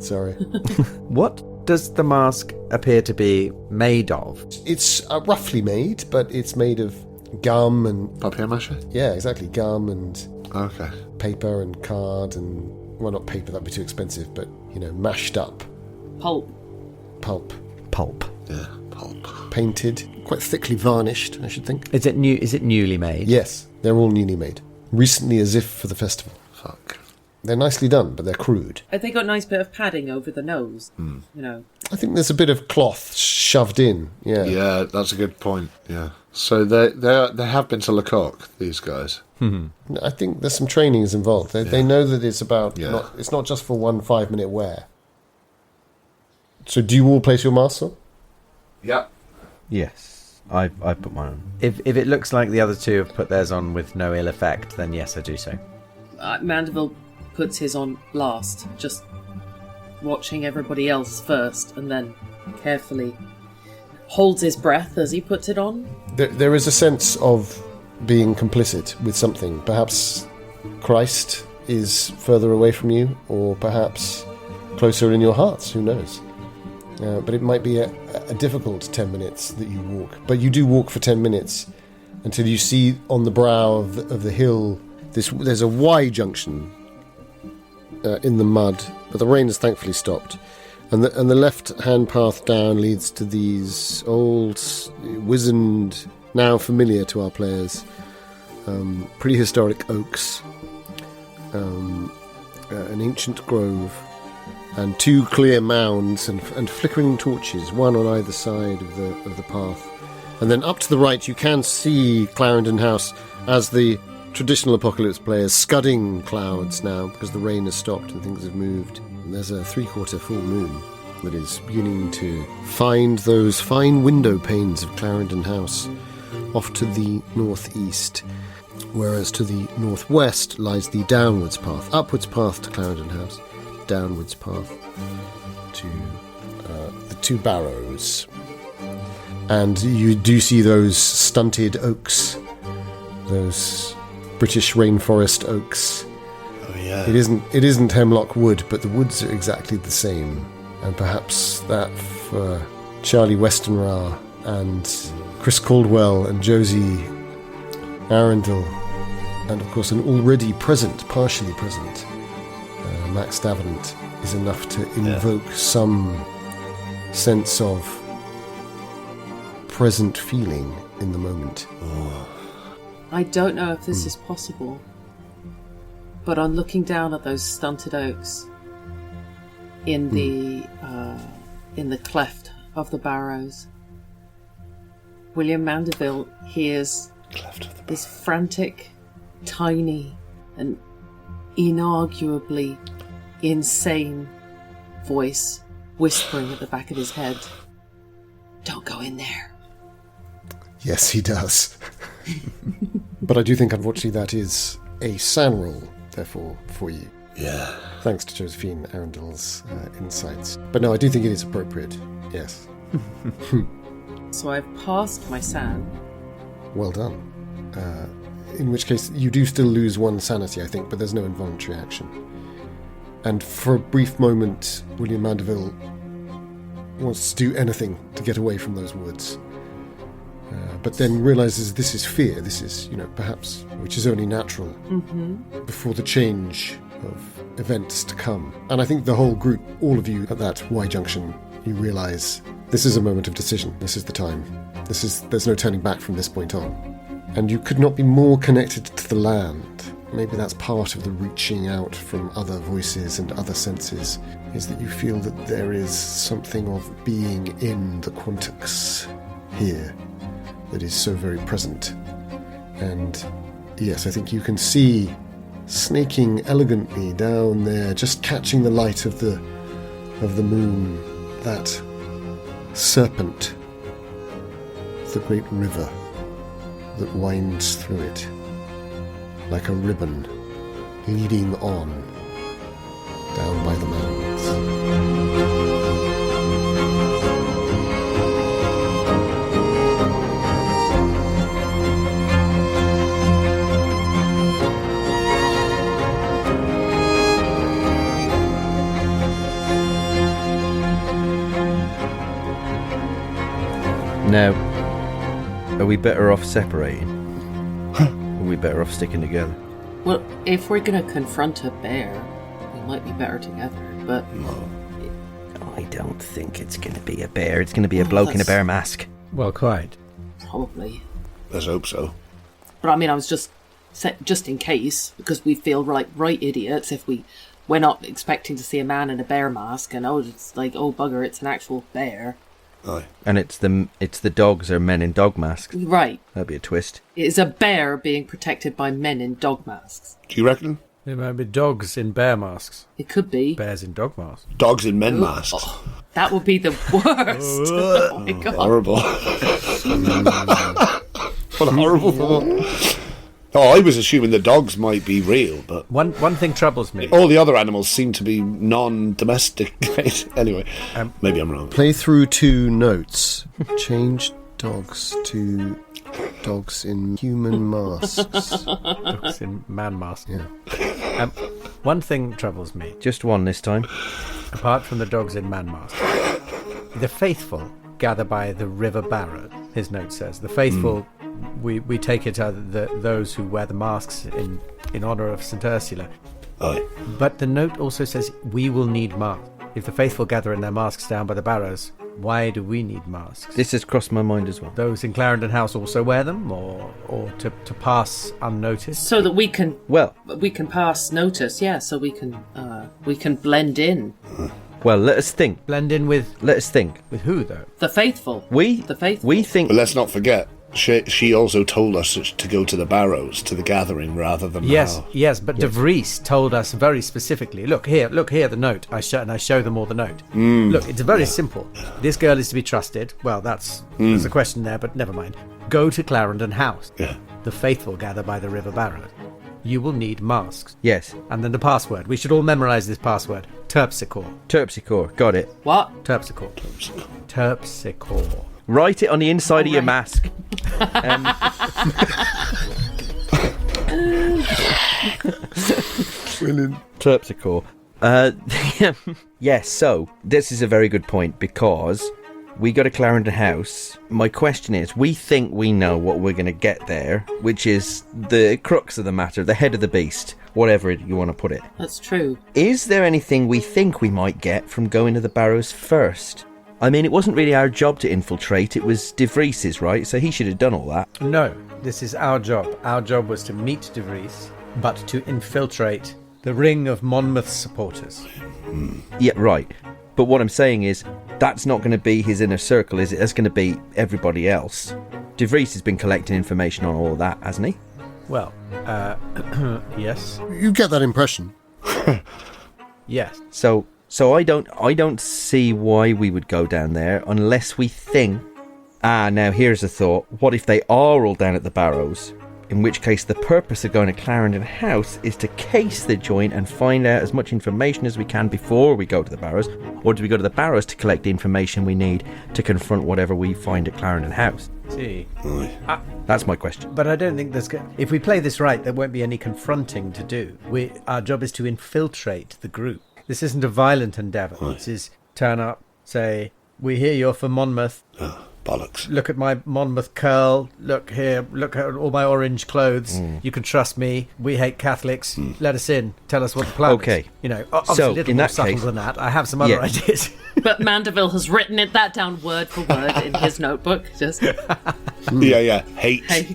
Sorry. What does the mask appear to be made of? It's roughly made, but it's made of gum and... papier-mâché? Yeah, exactly. Gum and Okay. paper and card and... Well, not paper, that'd be too expensive, but, mashed up Pulp. pulp. Pulp. Yeah, pulp. Painted. Quite thickly varnished, I should think. Is it new? Is it newly made? Yes, they're all newly made. Recently as if for the festival. Fuck. They're nicely done, but they're crude. Have they got a nice bit of padding over the nose? I think there's a bit of cloth shoved in, yeah. Yeah, that's a good point, yeah. So they have been to Lecoq, these guys. I think there's some training is involved. They know that it's about... Yeah. It's not just for 1 5-minute wear. So do you all place your masks on? Yeah. Yes, I put mine on. If it looks like the other two have put theirs on with no ill effect, then yes, I do so. Mandeville puts his on last, just watching everybody else first, and then carefully holds his breath as he puts it on. There is a sense of being complicit with something. Perhaps Christ is further away from you, or perhaps closer in your hearts, who knows? But it might be a difficult 10 minutes that you walk. But you do walk for 10 minutes until you see on the brow of the hill, there's a Y junction in the mud, but the rain has thankfully stopped. And the left-hand path down leads to these old, wizened, now familiar to our players, prehistoric oaks, an ancient grove, and 2 clear mounds and flickering torches, one on either side of the path. And then up to the right you can see Clarendon House as the traditional Apocalypse players, scudding clouds now because the rain has stopped and things have moved. And there's a 3/4 full moon that is beginning to find those fine window panes of Clarendon House off to the northeast, whereas to the northwest lies the downwards path, upwards path to Clarendon House, downwards path to the 2 barrows. And you do see those stunted oaks, those British rainforest oaks. Oh, yeah. It isn't hemlock wood, but the woods are exactly the same. And perhaps that for Charlie Westenra and Chris Caldwell and Josie Arundel, and of course an already present, partially present, Max Davenant, is enough to invoke some sense of present feeling in the moment. I don't know if this is possible, but on looking down at those stunted oaks in the cleft of the barrows, William Mandeville hears this frantic, tiny, and inarguably insane voice whispering at the back of his head, "Don't go in there." Yes, he does. But I do think, unfortunately, that is a SAN roll, therefore, for you. Yeah. Thanks to Josephine Arundel's insights. But no, I do think it is appropriate, yes. So I've passed my SAN. Well done. In which case, you do still lose one sanity, I think, but there's no involuntary action. And for a brief moment, William Mandeville wants to do anything to get away from those woods. But then realizes this is fear, this is, perhaps, which is only natural before the change of events to come. And I think the whole group, all of you at that Y junction, you realize this is a moment of decision, this is the time. There's no turning back from this point on. And you could not be more connected to the land. Maybe that's part of the reaching out from other voices and other senses, is that you feel that there is something of being in the Quantux here that is so very present. And yes, I think you can see snaking elegantly down there, just catching the light of the moon, that serpent, the great river that winds through it like a ribbon leading on down by the mountains. Now, are we better off separating? Or are we better off sticking together? Well, if we're going to confront a bear, we might be better together, but... I don't think it's going to be a bear. It's going to be a bloke in a bear mask. Well, quite. Probably. Let's hope so. But I mean, I was just in case, because we feel like right idiots if we went up expecting to see a man in a bear mask, and it's like, oh bugger, it's an actual bear. Aye. And it's the dogs are men in dog masks. Right. That'd be a twist. It's a bear being protected by men in dog masks. Do you reckon? There might be dogs in bear masks. It could be. Bears in dog masks. Dogs in men masks. Oh, that would be the worst. Oh my god. Horrible. What a horrible thought. Oh, I was assuming the dogs might be real, but... One thing troubles me. All the other animals seem to be non-domesticated. Anyway, maybe I'm wrong. Play through 2 notes. Change dogs to dogs in human masks. Dogs in man masks. Yeah. One thing troubles me. Just one this time. Apart from the dogs in man masks. The faithful gather by the river Barrow, his note says. The faithful... We take it those who wear the masks in honour of St. Ursula. Aye. But the note also says we will need masks. If the faithful gather in their masks down by the barrows, why do we need masks? This has crossed my mind as well. Those in Clarendon House also wear them, or to pass unnoticed? So that we can pass notice, yeah, so we can blend in. Well, let us think. Blend in with... Let us think. With who, though? The faithful. The faithful. We think... But let's not forget, she also told us to go to the barrows, to the gathering, rather than Yes, but De Vries told us very specifically, look here, the note. I show them all the note. Look, it's very simple. This girl is to be trusted. Well, there's a question there, but never mind. Go to Clarendon House. Yeah. The faithful gather by the river Barrow. You will need masks. Yes. And then the password. We should all memorise this password. Terpsichore. Got it. What? Terpsichore. Write it on the inside of your mask. Brilliant. Terpsichore. Yes, so this is a very good point because we go to Clarendon House. My question is, we think we know what we're going to get there, which is the crux of the matter, the head of the beast, whatever you want to put it. That's true. Is there anything we think we might get from going to the barrows first? I mean, it wasn't really our job to infiltrate, it was De Vries's, right? So he should have done all that. No, this is our job. Our job was to meet De Vries, but to infiltrate the ring of Monmouth's supporters. Yeah, right. But what I'm saying is, that's not going to be his inner circle, is it? That's going to be everybody else. De Vries has been collecting information on all of that, hasn't he? Well, yes. You get that impression. Yes. So I don't see why we would go down there unless we think, now here's a thought, what if they are all down at the Barrows? In which case the purpose of going to Clarendon House is to case the joint and find out as much information as we can before we go to the Barrows, or do we go to the Barrows to collect the information we need to confront whatever we find at Clarendon House? See. That's my question. But I don't think if we play this right, there won't be any confronting to do. Our job is to infiltrate the group. This isn't a violent endeavour. This is turn up, say, we hear you're from Monmouth. Bollocks. Look at my Monmouth curl. Look here. Look at all my orange clothes. You can trust me. We hate Catholics. Let us in. Tell us what the plan is. You know, obviously so, a little in more that subtle case, than that. I have some other ideas. But Mandeville has written that down word for word in his notebook. Just Hate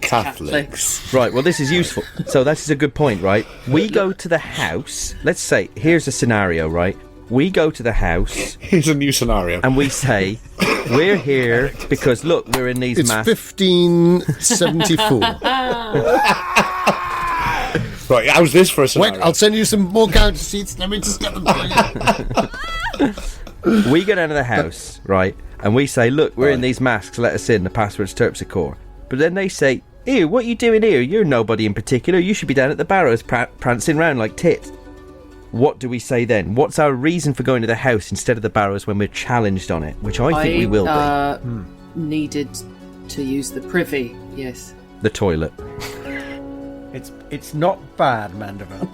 Catholics. Right, well, this is useful. So this is a good point, right? We go to the house. Let's say, here's a scenario, right? We go to the house. Here's a new scenario. And we say, we're here because, look, we're in these It's masks. 1574. Right, how's this for a scenario? Wait, I'll send you some more counter sheets. Let me just get them for you. We go down to the house, right? And we say, look, we're in these masks. Let us in. The password's Terpsichore. But then they say, ew, what are you doing here? You're nobody in particular. You should be down at the Barrows prancing round like tits. What do we say then? What's our reason for going to the house instead of the Barrows when we're challenged on it? Which I think we will be. Needed to use the privy, yes. The toilet. It's not bad, Mandeville.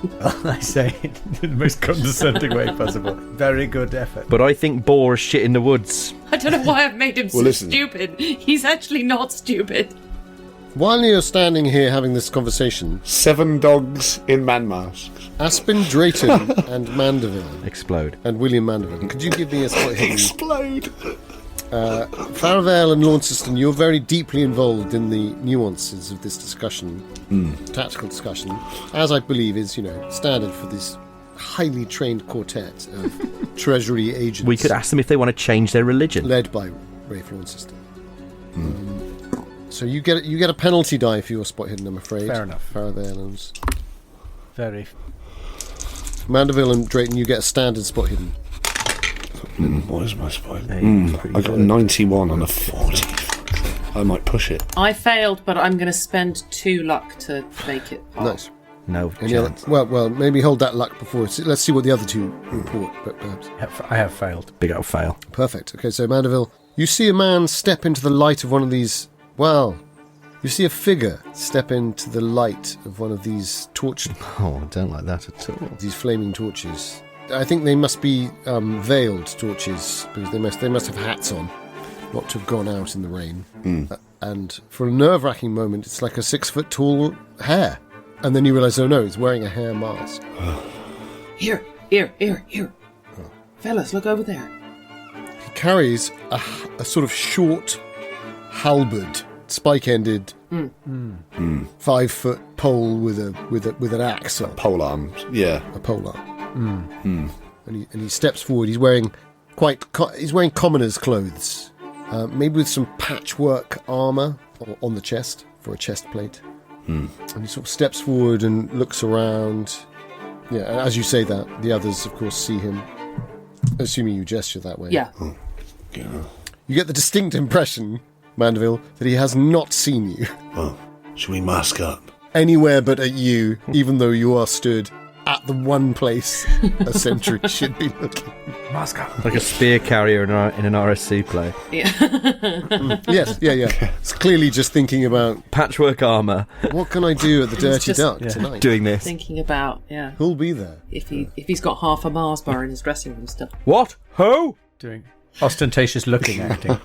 I say it in the most condescending way possible. Very good effort. But I think boars shit in the woods. I don't know why I've made him stupid. He's actually not stupid. While you're standing here having this conversation, 7 dogs in man masks. Aspin, Drayton, and Mandeville. Explode. And William Mandeville. Could you give me a spot hidden? Explode. Farrowvale and Launceston, you're very deeply involved in the nuances of this discussion, tactical discussion, as I believe is, standard for this highly trained quartet of Treasury agents. We could ask them if they want to change their religion. Led by Rafe Launceston. So you get a penalty die for your spot hidden, I'm afraid. Fair enough. Farrowvale and Very. Mandeville and Drayton, you get a standard spot hidden. What is my spot? I got 91 on a 40. I might push it. I failed, but I'm going to spend 2 luck to make it pass. Nice. No Any other, chance. well, maybe hold that luck before. Let's see what the other two report, but perhaps. I have failed. Big old fail. Perfect. Okay, so Mandeville, you see a man step into the light of one of these. Well, you see a figure step into the light of one of these torch. Oh, I don't like that at all. These flaming torches. I think they must be veiled torches because they must have hats on, not to have gone out in the rain. And for a nerve-wracking moment, it's like a 6-foot-tall hare, and then you realise, oh no, he's wearing a hair mask. Here. Fellas, look over there. He carries a sort of short halberd, spike-ended, 5-foot pole with an axe on. Pole arms, yeah. A pole arm. And he steps forward. He's wearing commoner's clothes, maybe with some patchwork armour on the chest for a chest plate. And he sort of steps forward and looks around. Yeah, and as you say that, the others, of course, see him. Assuming you gesture that way. Yeah. You get the distinct impression, Mandeville, that he has not seen you. Well, should we mask up? Anywhere but at you, even though you are stood at the one place a sentry should be looking. Mask up. Like a spear carrier in an RSC play. Yes, yeah. It's clearly just thinking about Patchwork armour. what can I do at the Dirty just- Duck tonight? Doing this. Thinking about, Who'll be there? if he's got half a Mars bar in his dressing room still. What? Who? Doing ostentatious looking acting.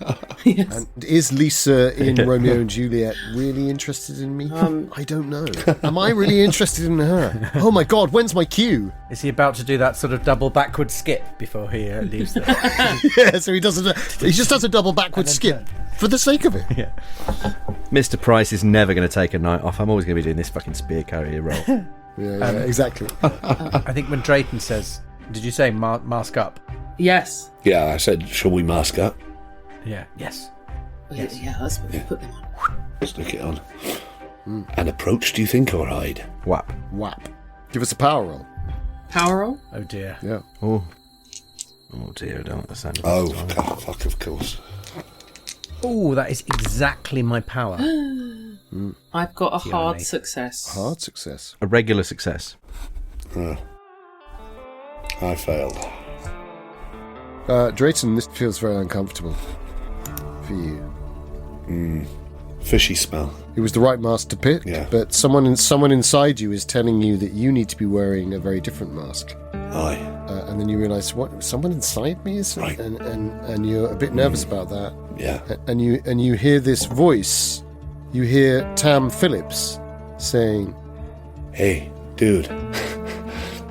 Yes. And is Lisa in Romeo and Juliet really interested in me? I don't know. Am I really interested in her? Oh my god, when's my cue? Is he about to do that sort of double backward skip before he leaves the... Yeah, so he just does a double backward skip for the sake of it. Yeah. Mr. Price is never going to take a night off. I'm always going to be doing this fucking spear carrier role. Yeah, exactly. I think when Drayton says, did you say mask up? Yes. Yeah, I said, shall we mask up? Yeah. Yes. Yeah, let's put them on. Stick it on. And approach, do you think, or hide? Whap. Whap. Give us a power roll. Power roll? Oh dear. Yeah. Oh dear, I don't want the sound of Oh, this. fuck, of course. Oh, that is exactly my power. I've got a hard Yummy. success. Hard success. A regular success. I failed. Drayton, this feels very uncomfortable for you. Fishy smell. It was the right mask to pick, Yeah. but someone inside you is telling you that you need to be wearing a very different mask. Aye. And then you realise, what? Someone inside me is, Right. and you're a bit nervous about that. Yeah. And you hear this voice. You hear Tam Phillips saying, Hey, dude.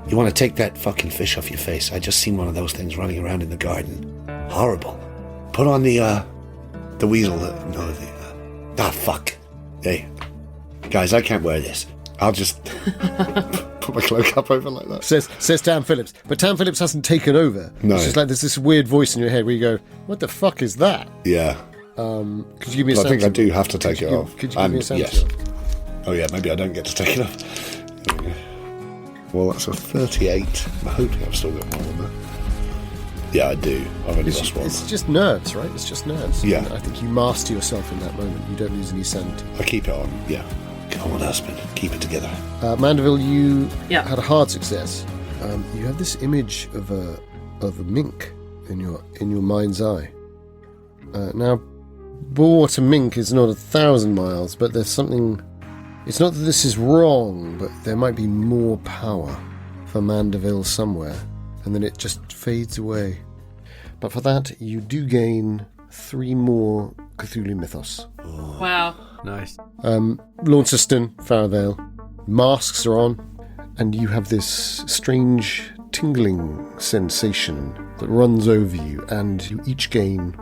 You want to take that fucking fish off your face? I just seen one of those things running around in the garden. Horrible. Put on the weasel. Fuck. Hey, guys, I can't wear this. I'll just put my cloak up over like that. says Tam Phillips. But Tam Phillips hasn't taken over. No. It's just like there's this weird voice in your head where you go, what the fuck is that? Yeah. Could you give me a I think I sanity? do have to take it off. Could you give me a sanity? Yes. roll? Oh yeah, maybe I don't get to take it off. There we go. Well, that's a 38. I'm hoping I've still got more than that. Yeah, I do. I've only lost one. It's just nerves, right? It's just nerves. Yeah. And I think you master yourself in that moment. You don't lose any sanity. I keep it on. Yeah. Come on, Aspin. Keep it together. Mandeville, you Yeah. had a hard success. You have this image of a mink in your mind's eye. Now, Bullwater Mink is not 1,000 miles, but there's something. It's not that this is wrong, but there might be more power for Mandeville somewhere, and then it just fades away. But for that, you do gain 3 more Cthulhu mythos. Wow. Nice. Launceston, Farrowvale, masks are on, and you have this strange tingling sensation that runs over you, and you each gain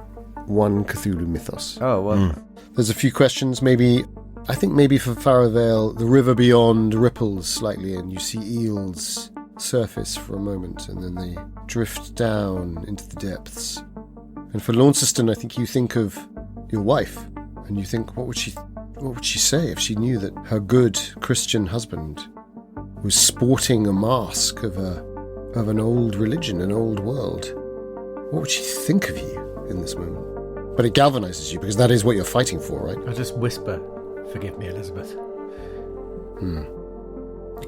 1 Cthulhu mythos. Oh, well. There's a few questions, I think maybe for Farrowvale, the river beyond ripples slightly, and you see eels surface for a moment, and then they drift down into the depths. And for Launceston, I think you think of your wife, and you think, what would she say if she knew that her good Christian husband was sporting a mask of an old religion, an old world? What would she think of you in this moment? But it galvanizes you, because that is what you're fighting for, right? I'll just whisper, forgive me, Elizabeth.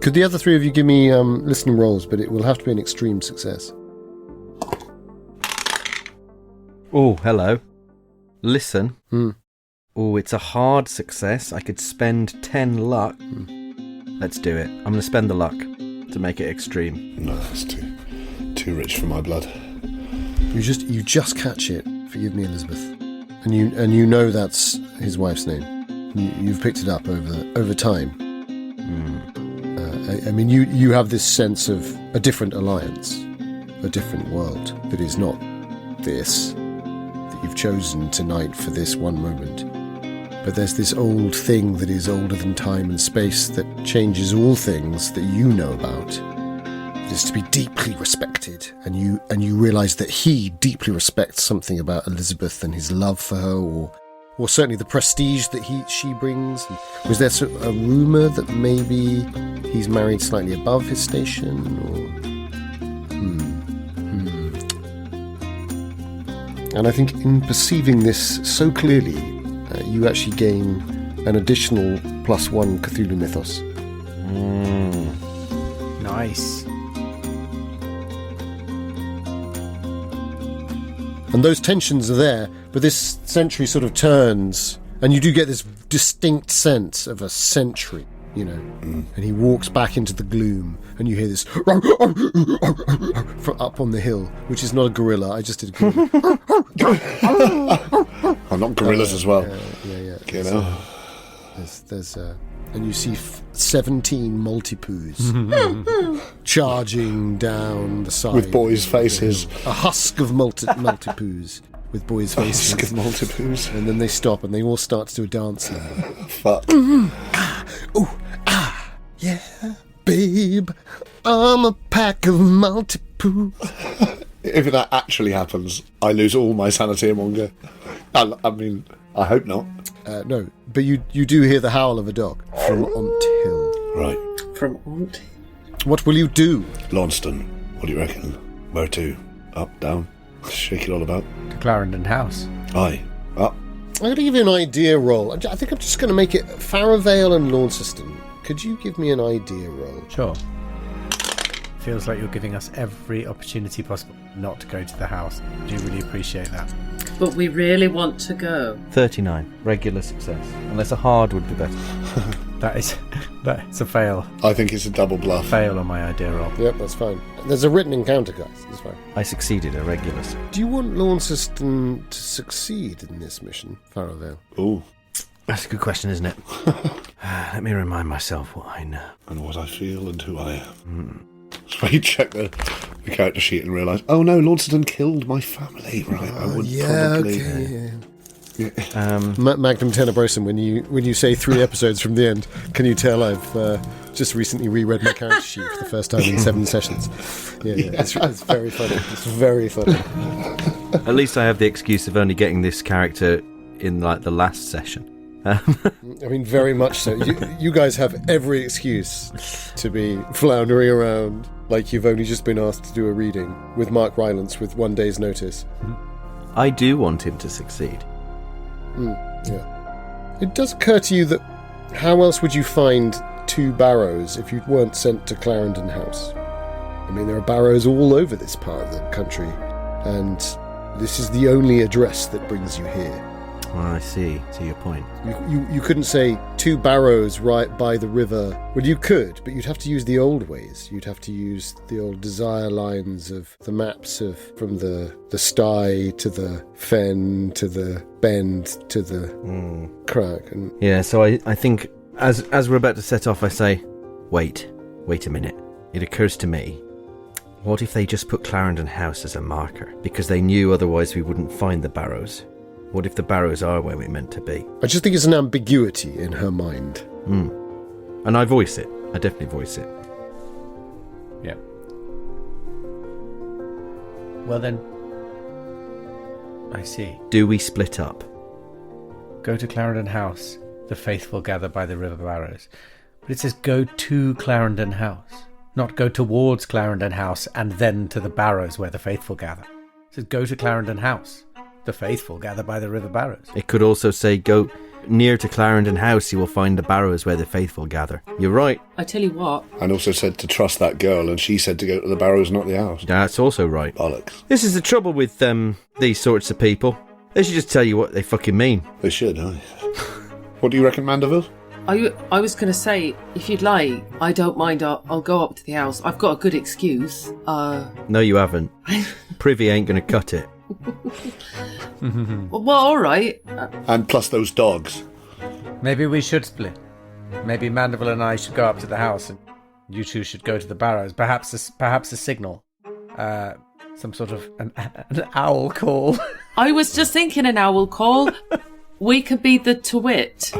Could the other 3 of you give me listening rolls, but it will have to be an extreme success. Oh, hello. Listen. Oh, it's a hard success. I could spend 10 luck. Let's do it. I'm going to spend the luck to make it extreme. No, that's too rich for my blood. You just catch it. Forgive me, Elizabeth, and you know that's his wife's name. You've picked it up over time. I mean, you have this sense of a different alliance, a different world that is not this that you've chosen tonight for this one moment. But there's this old thing that is older than time and space that changes all things that you know about. It is to be deeply respected, and you realise that he deeply respects something about Elizabeth and his love for her, or certainly the prestige that she brings. Was there a rumour that maybe he's married slightly above his station, or? And I think in perceiving this so clearly, you actually gain an additional +1 Cthulhu mythos. Nice. And those tensions are there, but this sentry sort of turns, and you do get this distinct sense of a sentry, and he walks back into the gloom, and you hear this from up on the hill, which is not a gorilla. I just did a gorilla. I'm not gorillas as well. Yeah. You know? There's and you see 17 multipoos charging down the side. With boys' faces. A husk of multipoos with boys' faces. Husk of multipoos. And then they stop and they all start to do a dance now. Fuck. Yeah, babe, I'm a pack of multipoos. If that actually happens, I lose all my sanity in one go. I mean, I hope not. No, but you do hear the howl of a dog from Aunt Hill. Right. From Aunt. What will you do? Launceston, what do you reckon? Where to? Up, down? Shake it all about? To Clarendon House. Aye. Up. I'm going to give you an idea roll. I think I'm just going to make it Farrowvale and Launceston. Could you give me an idea roll? Sure. Feels like you're giving us every opportunity possible not to go to the house. Do really appreciate that. But we really want to go. 39. Regular success. Unless a hard would be better. That's a fail. I think it's a double bluff. Fail on my idea roll. Yep, that's fine. There's a written encounter, guys. That's fine. I succeeded, a regular. Do you want Launceston to succeed in this mission, Farrowvale? Ooh. That's a good question, isn't it? Let me remind myself what I know. And what I feel and who I am. So you check the character sheet and realise, oh no, Launceston killed my family. Right, I would probably... Okay, yeah. Magnum Tenebrosum, when you say 3 episodes from the end, can you tell I've just recently reread my character sheet for the first time in 7 sessions? Yeah. It's very funny. It's very funny. At least I have the excuse of only getting this character in like the last session. I mean, very much so. You guys have every excuse to be floundering around like you've only just been asked to do a reading with Mark Rylance with 1 day's notice. I do want him to succeed. Yeah. It does occur to you that how else would you find 2 barrows if you weren't sent to Clarendon House? I mean, there are barrows all over this part of the country, and this is the only address that brings you here. I see. To your point. You couldn't say 2 barrows right by the river. Well, you could, but you'd have to use the old ways. You'd have to use the old desire lines of the maps from the Stye to the Fen to the Bend to the Crack. And yeah, so I think as we're about to set off, I say, wait a minute. It occurs to me, what if they just put Clarendon House as a marker? Because they knew otherwise we wouldn't find the barrows. What if the barrows are where we're meant to be? I just think it's an ambiguity in her mind. And I voice it. I definitely voice it. Yeah. Well then, I see. Do we split up? Go to Clarendon House. The faithful gather by the river barrows. But it says go to Clarendon House. Not go towards Clarendon House and then to the barrows where the faithful gather. It says go to Clarendon House. The faithful gather by the river barrows. It could also say, go near to Clarendon House, you will find the barrows where the faithful gather. You're right. I tell you what. And also said to trust that girl, and she said to go to the barrows, not the house. That's also right. Bollocks. This is the trouble with these sorts of people. They should just tell you what they fucking mean. They should, huh? What do you reckon, Mandeville? I was going to say, if you'd like, I don't mind, I'll go up to the house. I've got a good excuse. No, you haven't. Privy ain't going to cut it. Well, all right. And plus those dogs. Maybe we should split. Maybe Mandeville and I should go up to the house, and you two should go to the barrows. Perhaps a signal, some sort of an owl call. I was just thinking an owl call. We could be the to-wit,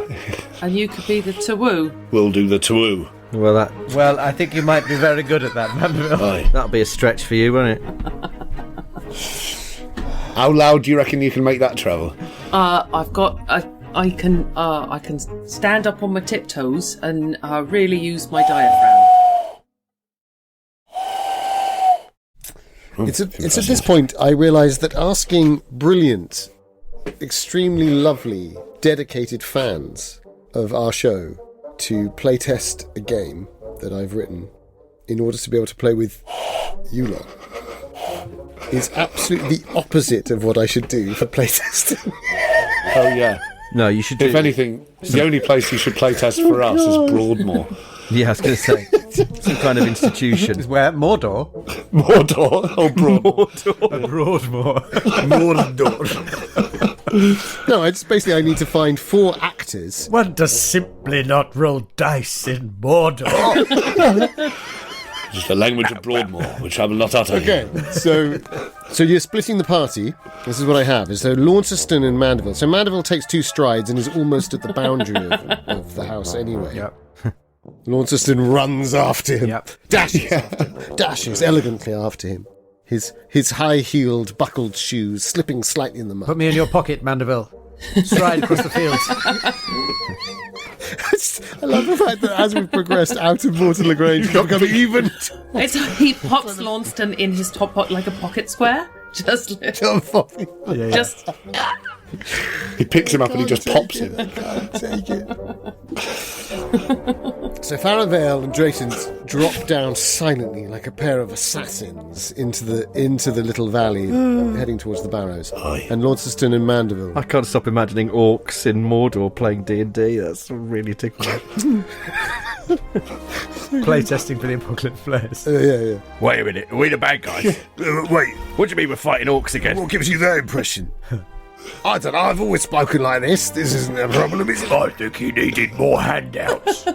and you could be the to-woo. We'll do the to-woo. Well, I think you might be very good at that, Mandeville. Aye. That'll be a stretch for you, won't it? How loud do you reckon you can make that travel? I can stand up on my tiptoes and really use my diaphragm. It's at this point I realise that asking brilliant, extremely lovely, dedicated fans of our show to playtest a game that I've written in order to be able to play with you lot is absolutely the opposite of what I should do for playtesting. Oh, yeah. No, you should do... If anything, the only place you should playtest for us is Broadmoor. Yeah, I was going to say, some kind of institution. Is where? Mordor? Mordor? Oh, Broadmoor. Mordor. No, it's basically I need to find 4 actors. One does simply not roll dice in Mordor. Just the language of Broadmoor, which I will not utter. Okay, so you're splitting the party. This is what I have. So Launceston and Mandeville. So Mandeville takes 2 strides and is almost at the boundary of the house anyway. Yep. Launceston runs after him. Yep. Dashes elegantly after him. his high-heeled, buckled shoes slipping slightly in the mud. Put me in your pocket, Mandeville. Stride across the fields. I love the fact that as we've progressed out of Mortal Lagrange, we've become even... He pops Launceston in his top pot like a pocket square. Just... He picks him up and he just pops him. I can't take it. So Farrowvale and Drayton drop down silently like a pair of assassins into the little valley heading towards the Barrows. Aye. And Launceston and Mandeville. I can't stop imagining orcs in Mordor playing D&D. That's really tickling. Playtesting for the Apocalypse Flares. Yeah. Wait a minute, are we the bad guys? Wait, What do you mean we're fighting orcs again? what gives you that impression? I don't know, I've always spoken like this. This isn't a problem, is it? I think he needed more handouts.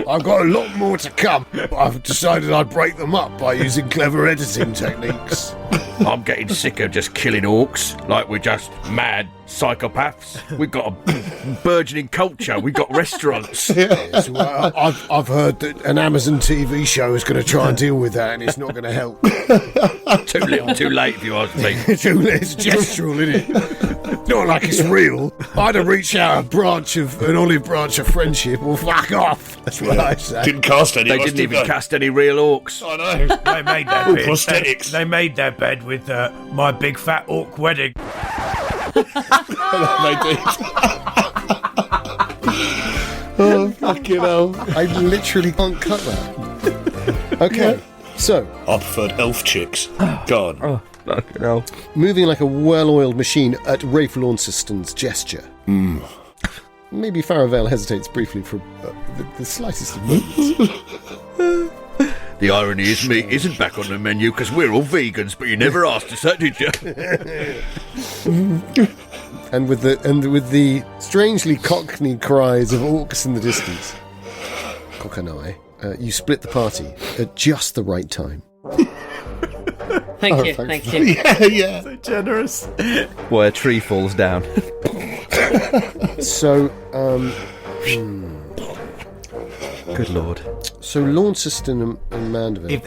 I've got a lot more to come. I've decided I'd break them up by using clever editing techniques. I'm getting sick of just killing orcs like we're just mad psychopaths. We've got a burgeoning culture. We've got restaurants. Yes, well, I've heard that an Amazon TV show is going to try and deal with that, and it's not going to help. Too little, too late, if you ask me. It's gestural, isn't it? Not like it's real. I'd have reached out an olive branch of friendship, or fuck off. That's what I say. Didn't cast any. They didn't even cast any real orcs. I know. They made their All bed. prosthetics. They made their bed with my big fat orc wedding. They did. Oh, fucking hell. I literally can't cut that. Okay, so I preferred elf chicks. Go on. Oh, fucking hell. moving like a well-oiled machine at Rafe Launceston's gesture. Maybe Farrowvale hesitates briefly for the slightest of moments. The irony is meat isn't back on the menu because we're all vegans, but you never asked us that, did you? And with the strangely cockney cries of orcs in the distance, Cockanoy, you split the party at just the right time. Thank you. Yeah. So generous. Where a tree falls down. So, Good lord. so Launceston and Mandeville.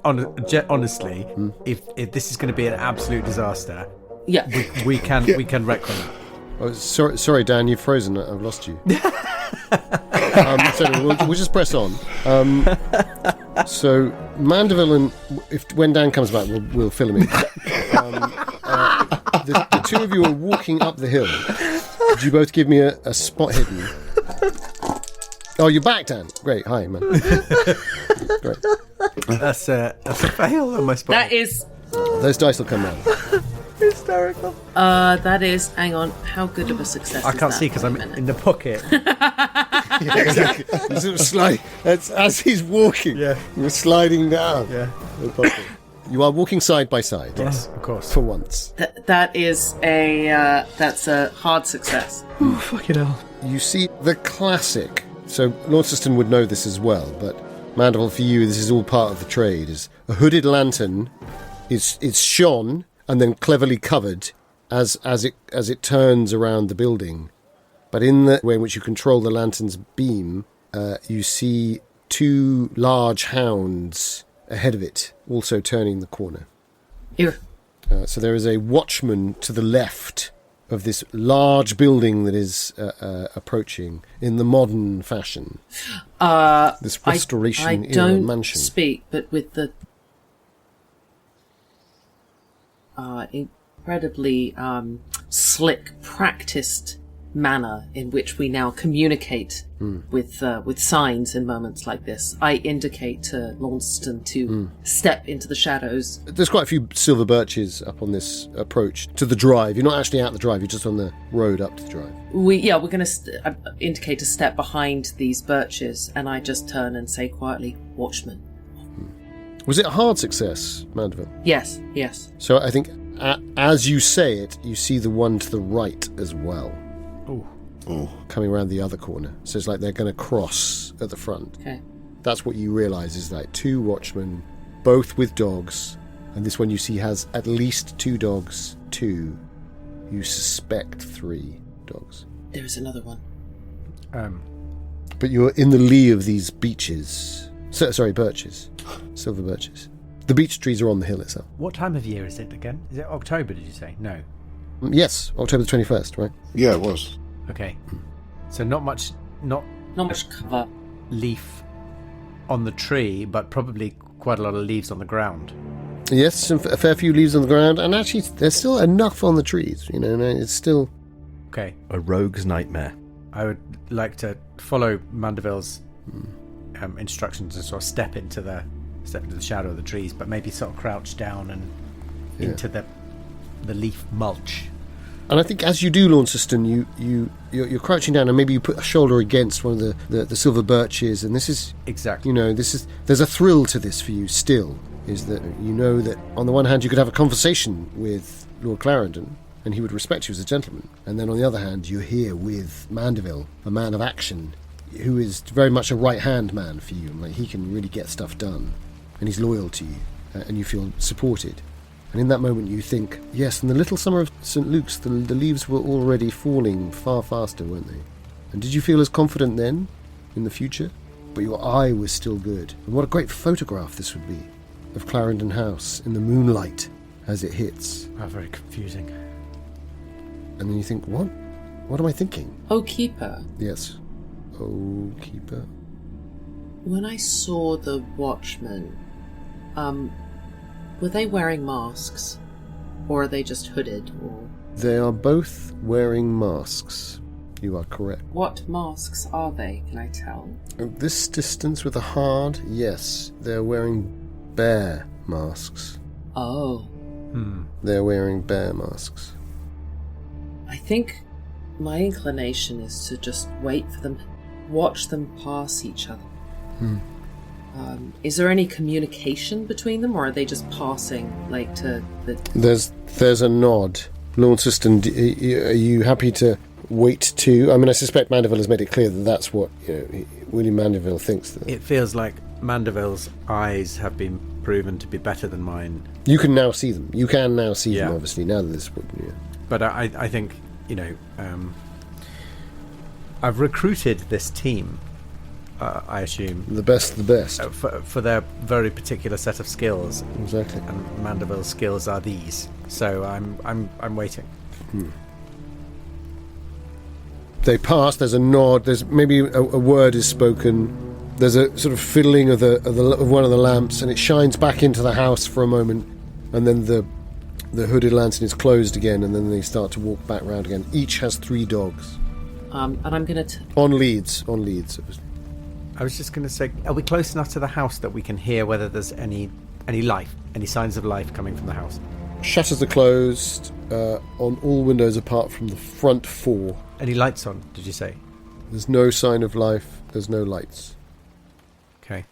Honestly, if this is going to be an absolute disaster, Yeah. we can retcon that. Oh, sorry, Dan, you've frozen. I've lost you. So we'll just press on. So Mandeville and when Dan comes back, we'll fill him in. The two of you are walking up the hill. Could you both give me a spot hidden? Oh, you're back, Dan. Great. Hi, man. Great. That's a fail on my spot. That is... Those dice will come round. Hysterical. that is... Hang on. How good of a success I is can't that? see because I'm in the pocket. Yeah, exactly. You sort of slide. As he's walking, you're sliding down. Yeah. The pocket. You are walking side by side. Yes, of course. For once. That is that's a hard success. Oh, fucking hell. You see the classic. So Launceston would know this as well, but Mandeville, for you, this is all part of the trade. Is a hooded lantern is shone and then cleverly covered as it turns around the building. But in the way in which you control the lantern's beam, you see two large hounds ahead of it, also turning the corner. Here. So there is a watchman to the left of this large building that is approaching in the modern fashion. This restoration I era don't mansion. speak, but with the incredibly slick, practiced manner in which we now communicate with signs in moments like this, I indicate to Launceston to step into the shadows. There's quite a few silver birches up on this approach to the drive. You're not actually out the drive, you're just on the road up to the drive. We're going to indicate a step behind these birches, and I just turn and say quietly, "Watchman." Was it a hard success, Mandeville? Yes. So I think as you say it, you see the one to the right as well. Ooh. Coming around the other corner. So it's like they're going to cross at the front. Okay. That's what you realise is like two watchmen, both with dogs, and this one you see has at least 2 dogs. 2. You suspect 3 dogs. There is another one. But you're in the lee of these beeches, Sorry, birches. Silver birches. The beech trees are on the hill itself. What time of year is it again? Is it October, did you say? No. Yes, October the 21st, right? Yeah, it was. Okay. So not much cover. leaf on the tree, but probably quite a lot of leaves on the ground. Yes, a fair few leaves on the ground, and actually there's still enough on the trees, and it's still... Okay. A rogue's nightmare. I would like to follow Mandeville's instructions and sort of step into the shadow of the trees, but maybe sort of crouch down and into the leaf mulch. And I think as you do, Launceston, you're crouching down, and maybe you put a shoulder against one of the silver birches, and this is exactly. There's a thrill to this for you still. Is that you know that on the one hand you could have a conversation with Lord Clarendon, and he would respect you as a gentleman, and then on the other hand you're here with Mandeville, a man of action, who is very much a right-hand man for you. Like, he can really get stuff done, and he's loyal to you, and you feel supported. And in that moment you think, yes, in the little summer of St. Luke's, the leaves were already falling far faster, weren't they? And did you feel as confident then, in the future? But your eye was still good. And what a great photograph this would be, of Clarendon House in the moonlight as it hits. Oh, very confusing. And then you think, what? What am I thinking? Oh, Keeper. Yes. Oh, Keeper. When I saw the watchmen, were they wearing masks? Or are they just hooded? Or They are both wearing masks. You are correct. what masks are they, can I tell? At this distance with a hard, yes. They're wearing bear masks. Oh. They're wearing bear masks. I think my inclination is to just wait for them, watch them pass each other. Is there any communication between them, or are they just passing, like, to the... There's a nod. Launceston, are you happy to wait too? I mean, I suspect Mandeville has made it clear that that's what William Mandeville thinks. That It feels like Mandeville's eyes have been proven to be better than mine. you can now see them. You can now see them, Yeah. obviously, now that this... Yeah. But I think, I've recruited this team, I assume, The best. for their very particular set of skills, Exactly. and Mandeville's skills are these. So I'm waiting. They pass, there's a nod, there's maybe a word is spoken, there's a sort of fiddling of one of the lamps, and it shines back into the house for a moment, and then the hooded lantern is closed again, and then they start to walk back round again. Each has 3 dogs. And I'm going to... On leads. I was just going to say, are we close enough to the house that we can hear whether there's any life, any signs of life coming from the house? Shutters are closed on all windows apart from the front 4. Any lights on, did you say? There's no sign of life, there's no lights. Okay.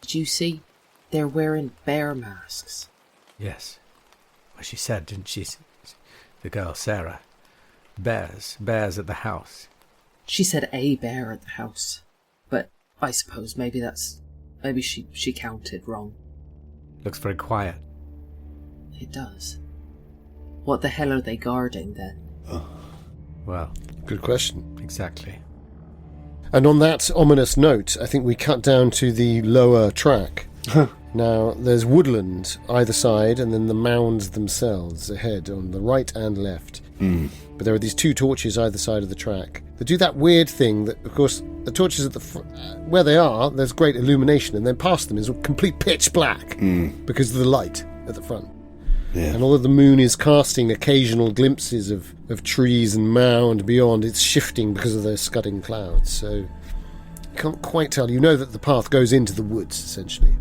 Did you see? They're wearing bear masks. Yes. Well, she said, didn't she? The girl, Sarah. Bears at the house. She said a bear at the house. But I suppose maybe she counted wrong. Looks very quiet. It does. What the hell are they guarding then? Well, Good question. exactly. And on that ominous note, I think we cut down to the lower track. Now, there's woodland either side, and then the mounds themselves ahead on the right and left. But there are these 2 torches either side of the track. They do that weird thing that, of course, the torches at the where they are, there's great illumination, and then past them is complete pitch black because of the light at the front. Yeah. And although the moon is casting occasional glimpses of trees and mound beyond, it's shifting because of those scudding clouds. So you can't quite tell. You know that the path goes into the woods, essentially.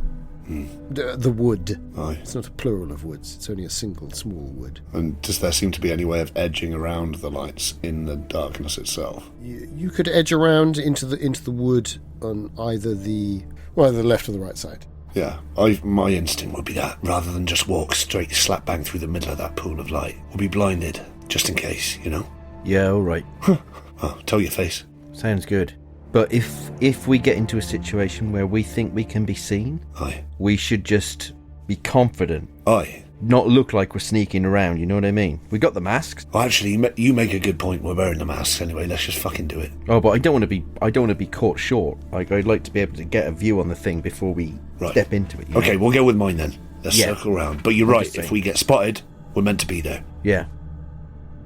The wood. Aye. It's not a plural of woods. It's only a single small wood. And does there seem to be any way of edging around the lights in the darkness itself? You could edge around into the wood on either the left or the right side. Yeah, my instinct would be that, rather than just walk straight slap bang through the middle of that pool of light. We'll be blinded, just in case, you know? Yeah, all right. Oh, tell your face. Sounds good. But if we get into a situation where we think we can be seen, Aye. we should just be confident. Aye. not look like we're sneaking around, you know what I mean? We got the masks. Well, actually, you make a good point. We're wearing the masks anyway. Let's just fucking do it. Oh, but I don't want to be caught short. Like, I'd like to be able to get a view on the thing before we step into it. Okay, we'll go with mine then. Let's circle around. But you're right. If we get spotted, we're meant to be there. Yeah.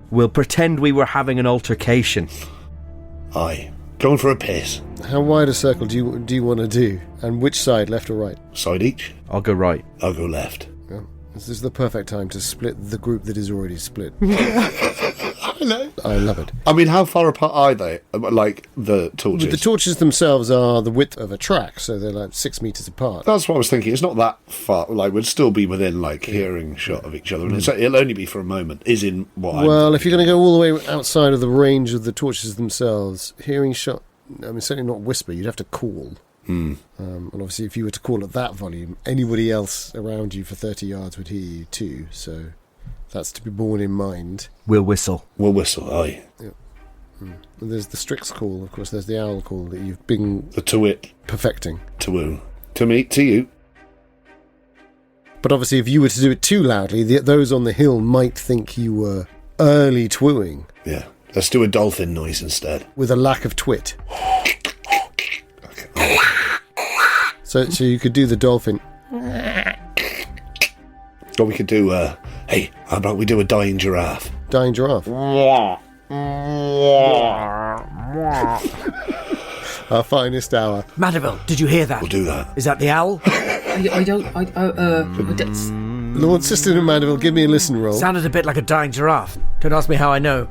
We'll pretend we were having an altercation. Aye. Going for a piss. How wide a circle do you want to do? And which side, left or right? Side each. I'll go right. I'll go left. Oh, this is the perfect time to split the group that is already split. I know. I love it. I mean, how far apart are they? Like, the torches? The torches themselves are the width of a track, so they're like 6 meters apart. That's what I was thinking. It's not that far. Like, we'd still be within, like, hearing shot of each other. And it'll only be for a moment, is in what Well, if you're going to go all the way outside of the range of the torches themselves, hearing shot, I mean, certainly not whisper, you'd have to call. And obviously, if you were to call at that volume, anybody else around you for 30 yards would hear you too, so that's to be borne in mind. We'll whistle. Aye. Yep. And there's the Strix call, of course, there's the owl call that you've been The to-wit. perfecting. To-woo. To me, to you. But obviously, if you were to do it too loudly, those on the hill might think you were early twooing. Yeah. Let's do a dolphin noise instead. With a lack of twit. So you could do the dolphin. Or we could do, hey, how about we do a dying giraffe? Dying giraffe. Our finest hour. Mandeville, did you hear that? We'll do that. Is that the owl? Launceston and Mandeville, give me a listen roll. Sounded a bit like a dying giraffe. Don't ask me how I know.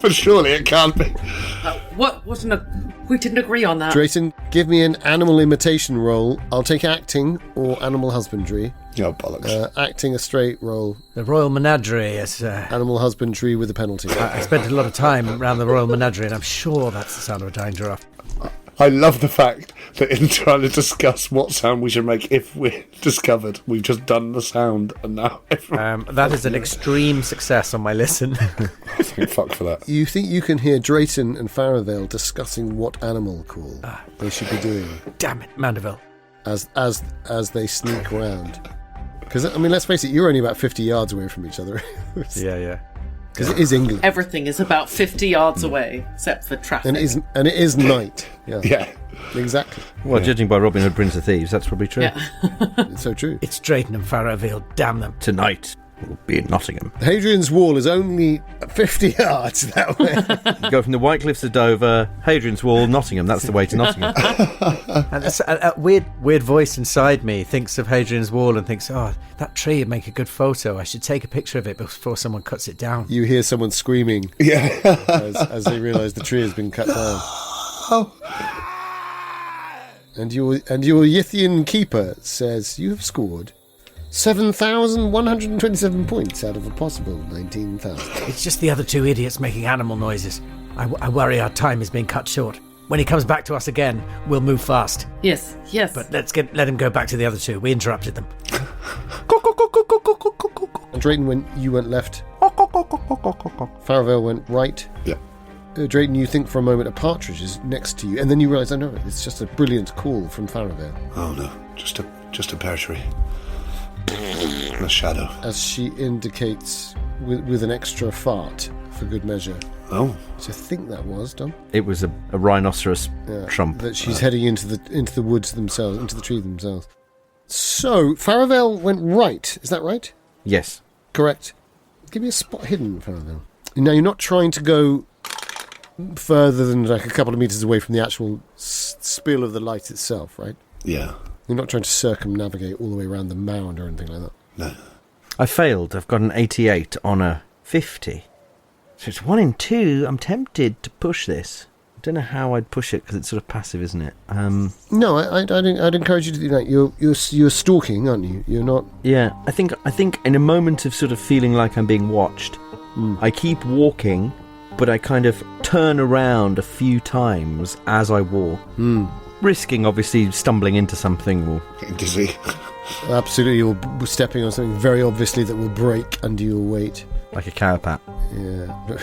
But surely it can't be. We didn't agree on that. Drayton, give me an animal imitation roll. I'll take acting or animal husbandry. Oh, bollocks. Acting a straight roll. The Royal Menagerie is... Animal husbandry with a penalty. I spent a lot of time around the Royal Menagerie, and I'm sure that's the sound of a dying giraffe. I love the fact that in trying to discuss what sound we should make if we're discovered, we've just done the sound, and now that is an extreme success on my listen. Thank fuck for that. You think you can hear Drayton and Farrowvale discussing what animal call they should be doing? Damn it, Mandeville. As they sneak round. Because, I mean, let's face it, you're only about 50 yards away from each other. Yeah. Because it is England. Everything is about 50 yards away, except for traffic. And it is night. Yeah. Exactly. Well, judging by Robin Hood Prince of Thieves, that's probably true. Yeah. It's so true. It's Drayton and Farrowvale, damn them. Tonight, we'll be in Nottingham. Hadrian's Wall is only 50 yards that way. You go from the White Cliffs of Dover, Hadrian's Wall, Nottingham. That's the way to Nottingham. And a weird voice inside me thinks of Hadrian's Wall and thinks, oh, that tree would make a good photo. I should take a picture of it before someone cuts it down. You hear someone screaming as they realise the tree has been cut down. And your Yithian keeper says you have scored 7,127 points out of a possible 19,000. It's just the other two idiots making animal noises. I worry our time is being cut short. When he comes back to us again, we'll move fast. Yes. But let him go back to the other two. We interrupted them. And Drayton, you went left. Farrowvale went right. Yeah. Drayton, you think for a moment a partridge is next to you, and then you realise, oh no, it's just a brilliant call from Farrowvale. Oh no, just a pear tree. A shadow. As she indicates with an extra fart for good measure. Oh. So I think that was, Dom? It was a rhinoceros trump. That she's heading into the woods themselves, into the trees themselves. So, Farrowvale went right, is that right? Yes. Correct. Give me a spot hidden, Farrowvale. Now, you're not trying to go further than like a couple of metres away from the actual spill of the light itself, right? Yeah. You're not trying to circumnavigate all the way around the mound or anything like that. No. I failed. I've got an 88 on a 50. So it's 1 in 2. I'm tempted to push this. I don't know how I'd push it because it's sort of passive, isn't it? No, I'd encourage you to do that. You're stalking, aren't you? You're not. Yeah, I think in a moment of sort of feeling like I'm being watched, I keep walking, but I kind of turn around a few times as I walk, risking obviously stumbling into something or getting dizzy. Absolutely, you're stepping on something very obviously that will break under your weight. Like a carapat.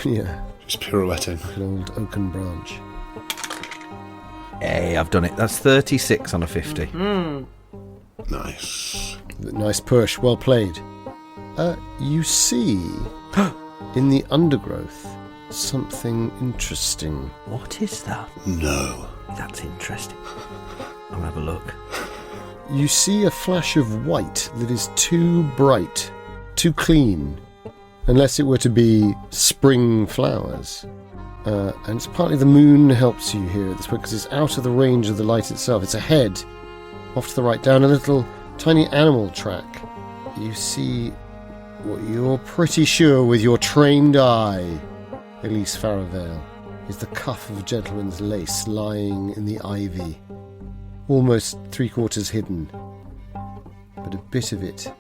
Yeah. Just pirouetting. Like an old oaken branch. Hey, I've done it. That's 36 on a 50. Nice. Nice push, well played. You see, in the undergrowth, something interesting. What is that? No. That's interesting. I'll have a look. You see a flash of white that is too bright, too clean, unless it were to be spring flowers. And it's partly the moon helps you here at this point, because it's out of the range of the light itself. It's ahead, off to the right, down a little tiny animal track. You see what you're pretty sure with your trained eye, Elise Farrowvale, is the cuff of a gentleman's lace lying in the ivy, almost 3/4 hidden. But a bit of it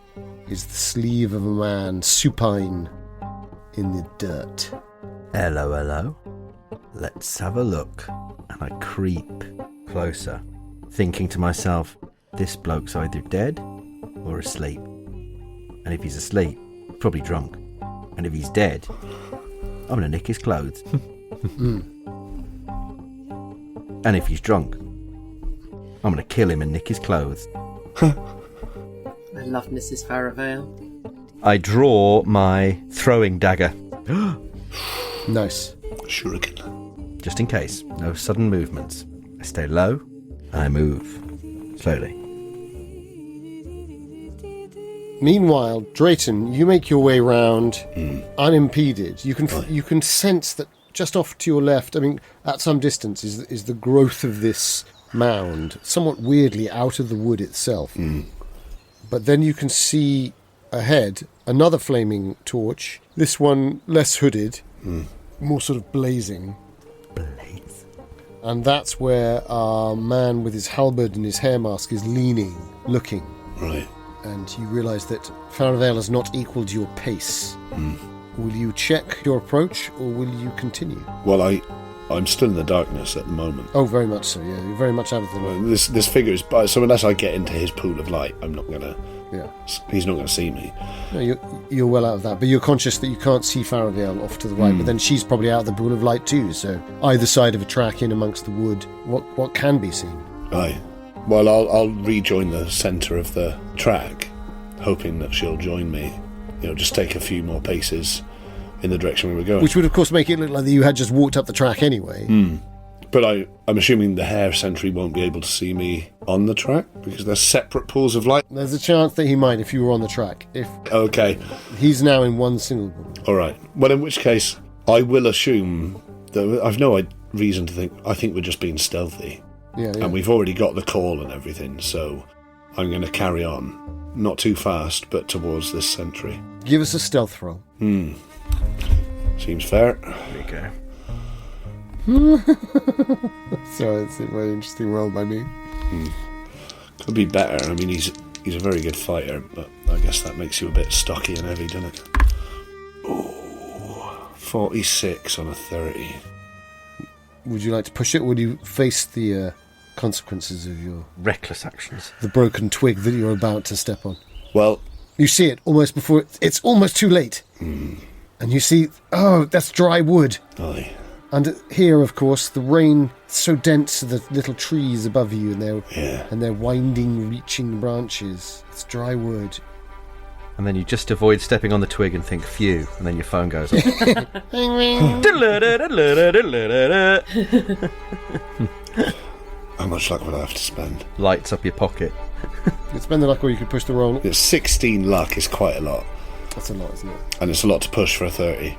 is the sleeve of a man supine in the dirt. Hello, hello. Let's have a look. And I creep closer, thinking to myself, this bloke's either dead or asleep. And if he's asleep, probably drunk. And if he's dead, I'm going to nick his clothes. And if he's drunk, I'm going to kill him and nick his clothes. I love Mrs. Farrowvale. I draw my throwing dagger. Nice. Shuriken. Just in case. No sudden movements. I stay low. I move slowly. Meanwhile, Drayton, you make your way round unimpeded. You can sense that just off to your left, I mean, at some distance, is the growth of this mound, somewhat weirdly out of the wood itself. But then you can see ahead another flaming torch, this one less hooded, more sort of blazing. Blaze. And that's where our man with his halberd and his hair mask is leaning, looking. Right. And you realise that Farrowvale has not equalled your pace. Will you check your approach, or will you continue? Well, I'm still in the darkness at the moment. Oh, very much so, yeah. You're very much out of the light. This figure is... So unless I get into his pool of light, I'm not going to... Yeah. He's not going to see me. No, you're well out of that, but you're conscious that you can't see Farrowvale off to the right, but then she's probably out of the pool of light too, so either side of a track in amongst the wood, what can be seen? Aye. Well, I'll rejoin the centre of the track, hoping that she'll join me. Just take a few more paces in the direction we were going. Which would, of course, make it look like that you had just walked up the track anyway. But I'm assuming the hair sentry won't be able to see me on the track, because they're separate pools of light. There's a chance that he might if you were on the track. Okay. He's now in one single pool. All right. Well, in which case, I will assume that I've no reason to think... I think we're just being stealthy. Yeah. And we've already got the call and everything, so I'm going to carry on. Not too fast, but towards this sentry. Give us a stealth roll. Seems fair. There you go. So it's a very interesting roll by me. Could be better. I mean, he's a very good fighter, but I guess that makes you a bit stocky and heavy, doesn't it? Oh, 46 on a 30. Would you like to push it, or would you face the consequences of your... Reckless actions. the broken twig that you're about to step on? Well... You see it almost before... It's almost too late. And you see... Oh, that's dry wood. Aye. And here, of course, the rain is so dense to the little trees above you and their winding, reaching branches. It's dry wood. And then you just avoid stepping on the twig and think, phew, and then your phone goes off. How much luck would I have to spend? Lights up your pocket. You could spend the luck, or you could push the roll. 16 luck is quite a lot. That's a lot, isn't it? And it's a lot to push for a 30.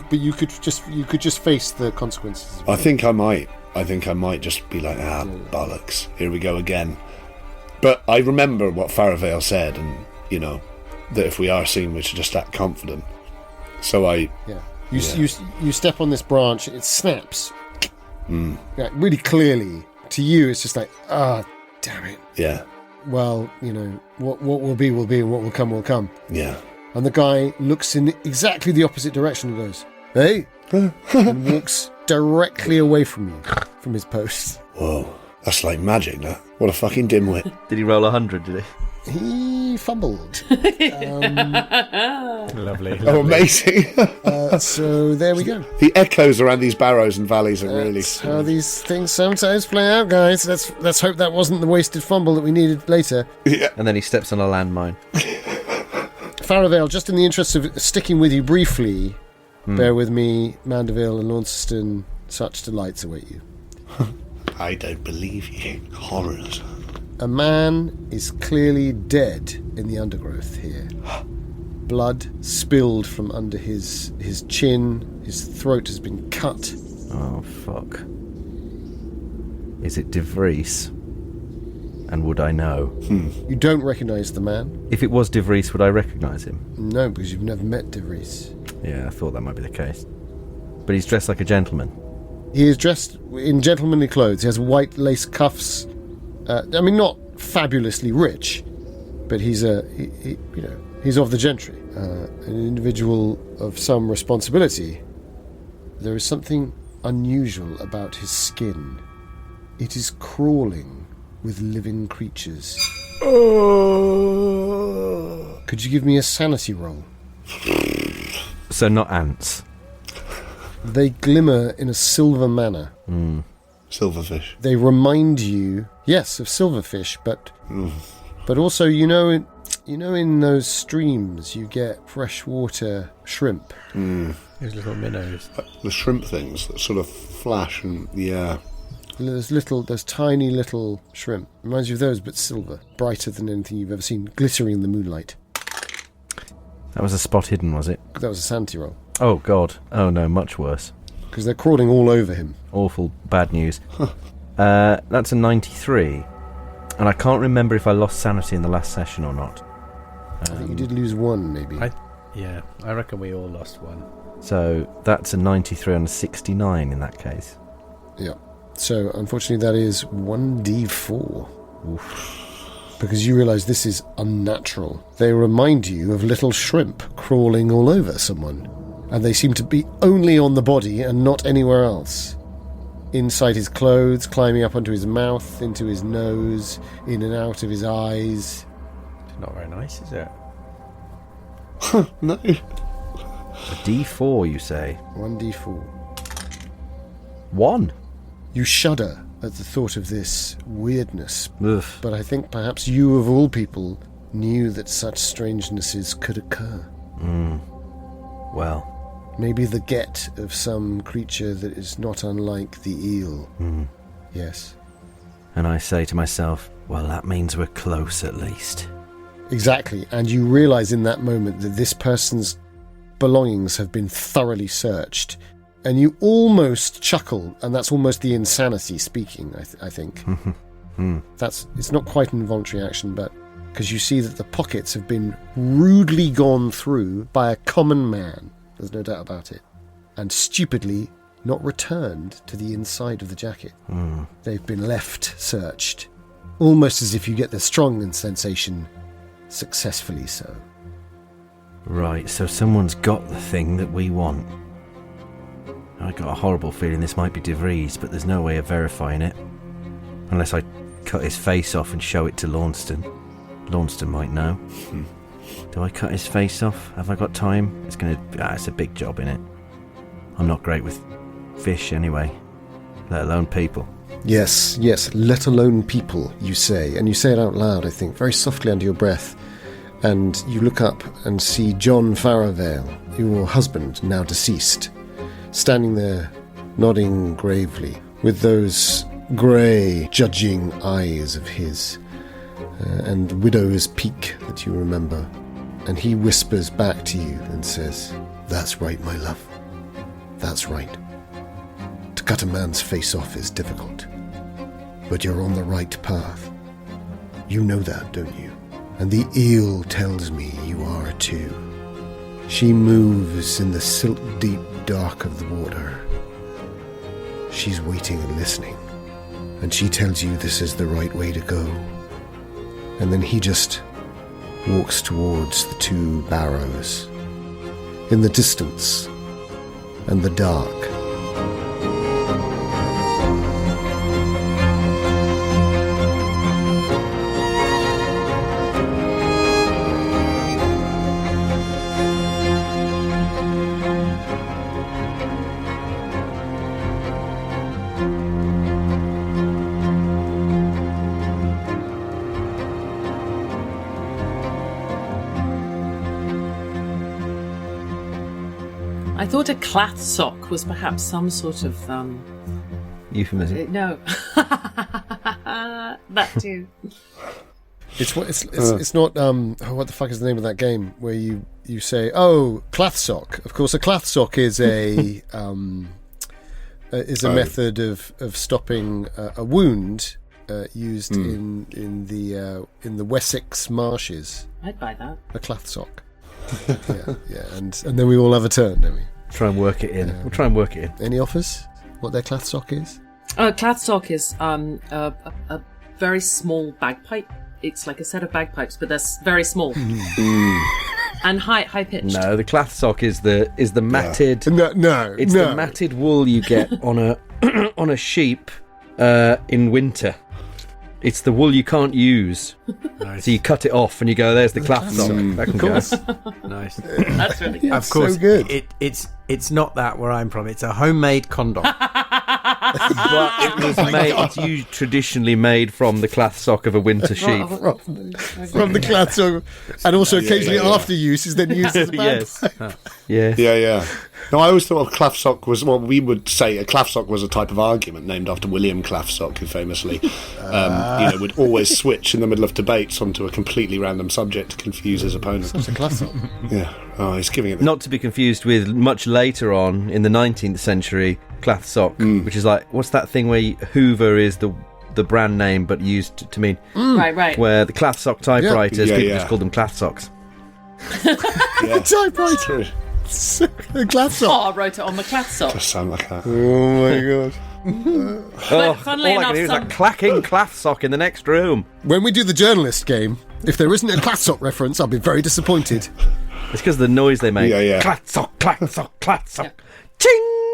But you could just face the consequences. I think I might just be like, bollocks, here we go again. But I remember what Farrowvale said, and, that if we are seen, we should just act confident. So you step on this branch, it snaps. Really clearly. To you, it's just like, damn it. Yeah. Well, what will be, and what will come. Yeah. And the guy looks in exactly the opposite direction and goes, hey, and walks directly away from you, from his post. Whoa, that's like magic, that. What a fucking dimwit. Did he roll 100, did he? he fumbled. Lovely. Oh, amazing. So there we go. The echoes around these barrows and valleys are really... That's how these things sometimes play out, guys. Let's hope that wasn't the wasted fumble that we needed later. Yeah. And then he steps on a landmine. Farrowvale, just in the interest of sticking with you briefly, bear with me, Mandeville and Launceston, such delights await you. I don't believe you. Horrors. A man is clearly dead in the undergrowth here. Blood spilled from under his chin. His throat has been cut. Oh, fuck. Is it De Vries? And would I know? You don't recognise the man? If it was De Vries, would I recognise him? No, because you've never met De Vries. Yeah, I thought that might be the case. But he's dressed like a gentleman. He is dressed in gentlemanly clothes. He has white lace cuffs. Not fabulously rich, but he's he's of the gentry, an individual of some responsibility. There is something unusual about his skin. It is crawling with living creatures. Could you give me a sanity roll? So not ants. They glimmer in a silver manner. Silverfish. They remind you, yes, of silverfish, but also in those streams you get freshwater shrimp. Those little minnows. The shrimp things that sort of flash and There's tiny little shrimp. Reminds you of those, but silver, brighter than anything you've ever seen, glittering in the moonlight. That was a spot hidden, was it? That was a sanity roll. Oh, God. Oh, no, much worse. Because they're crawling all over him. Awful bad news. That's a 93. And I can't remember if I lost sanity in the last session or not. I think you did lose one, maybe. I reckon we all lost one. So that's a 93 and a 69 in that case. Yeah. So, unfortunately, that is 1d4. Oof. Because you realise this is unnatural. They remind you of little shrimp crawling all over someone. And they seem to be only on the body and not anywhere else. Inside his clothes, climbing up onto his mouth, into his nose, in and out of his eyes. It's not very nice, is it? No. A D4, you say? 1d4. 1. You shudder at the thought of this weirdness. Ugh. But I think perhaps you, of all people, knew that such strangenesses could occur. Well. Maybe the get of some creature that is not unlike the eel. Yes. And I say to myself, well, that means we're close at least. Exactly. And you realise in that moment that this person's belongings have been thoroughly searched. And you almost chuckle, and that's almost the insanity speaking, I think. It's not quite an involuntary action, but because you see that the pockets have been rudely gone through by a common man. There's no doubt about it. And stupidly not returned to the inside of the jacket. They've been left searched. Almost as if you get the strong sensation, successfully so. Right, so someone's got the thing that we want. I got a horrible feeling this might be De Vries, but there's no way of verifying it. Unless I cut his face off and show it to Launceston. Launceston might know. Do I cut his face off? Have I got time? It's a big job, innit? I'm not great with fish anyway, let alone people. Yes, let alone people, you say. And you say it out loud, I think, very softly under your breath. And you look up and see John Farrowvale, your husband, now deceased, standing there, nodding gravely, with those grey, judging eyes of his, and widow's peak that you remember. And he whispers back to you and says, "That's right, my love. That's right. To cut a man's face off is difficult, but you're on the right path. You know that, don't you? And the eel tells me you are too. She moves in the silt-deep dark of the water. She's waiting and listening, and she tells you this is the right way to go." And then he just walks towards the two barrows. In the distance, and the dark. I thought a cloth sock was perhaps some sort of Euphemism. no. That too. It's not what the fuck is the name of that game where you say cloth sock. Of course, a cloth sock is a method of stopping a wound used in the Wessex marshes. I'd buy that. A cloth sock. yeah, and then we all have a turn, don't we? Try and work it in. We'll try and work it in. Any offers? What their cloth sock is? Cloth sock is a very small bagpipe. It's like a set of bagpipes, but they're very small and high pitched. No, the cloth sock is the matted. No, it's the matted wool you get on a on a sheep in winter. It's the wool you can't use. Nice. So you cut it off and you go, there's the cloth sock. That can go. Nice. That's really good. Of course, so good. It's not that where I'm from. It's a homemade condom. But it was made. It's traditionally made from the cloth sock of a winter sheep. From the cloth sock, and also occasionally after use is then used as a bagpipe. Yes. Yeah. No, I always thought a cloth sock was what we would say. A cloth sock was a type of argument named after William Clothsock, who famously, would always switch in the middle of debates onto a completely random subject to confuse his opponent. It's a cloth sock. Yeah. Oh, he's giving it. Not to be confused with much later on in the 19th century cloth sock, which is like, what's that thing where Hoover is the brand name but used to mean right, where the cloth sock typewriters, Yeah. people just call them cloth socks. Typewriter. A cloth sock. Oh, I wrote it on the cloth sock. Does sound like that. Oh my god. But funnily all I enough, can hear is that clacking cloth sock in the next room. When we do the journalist game, if there isn't a cloth sock reference, I'll be very disappointed. It's because of the noise they make. Yeah. Cloth sock, cloth sock, cloth sock. Ching!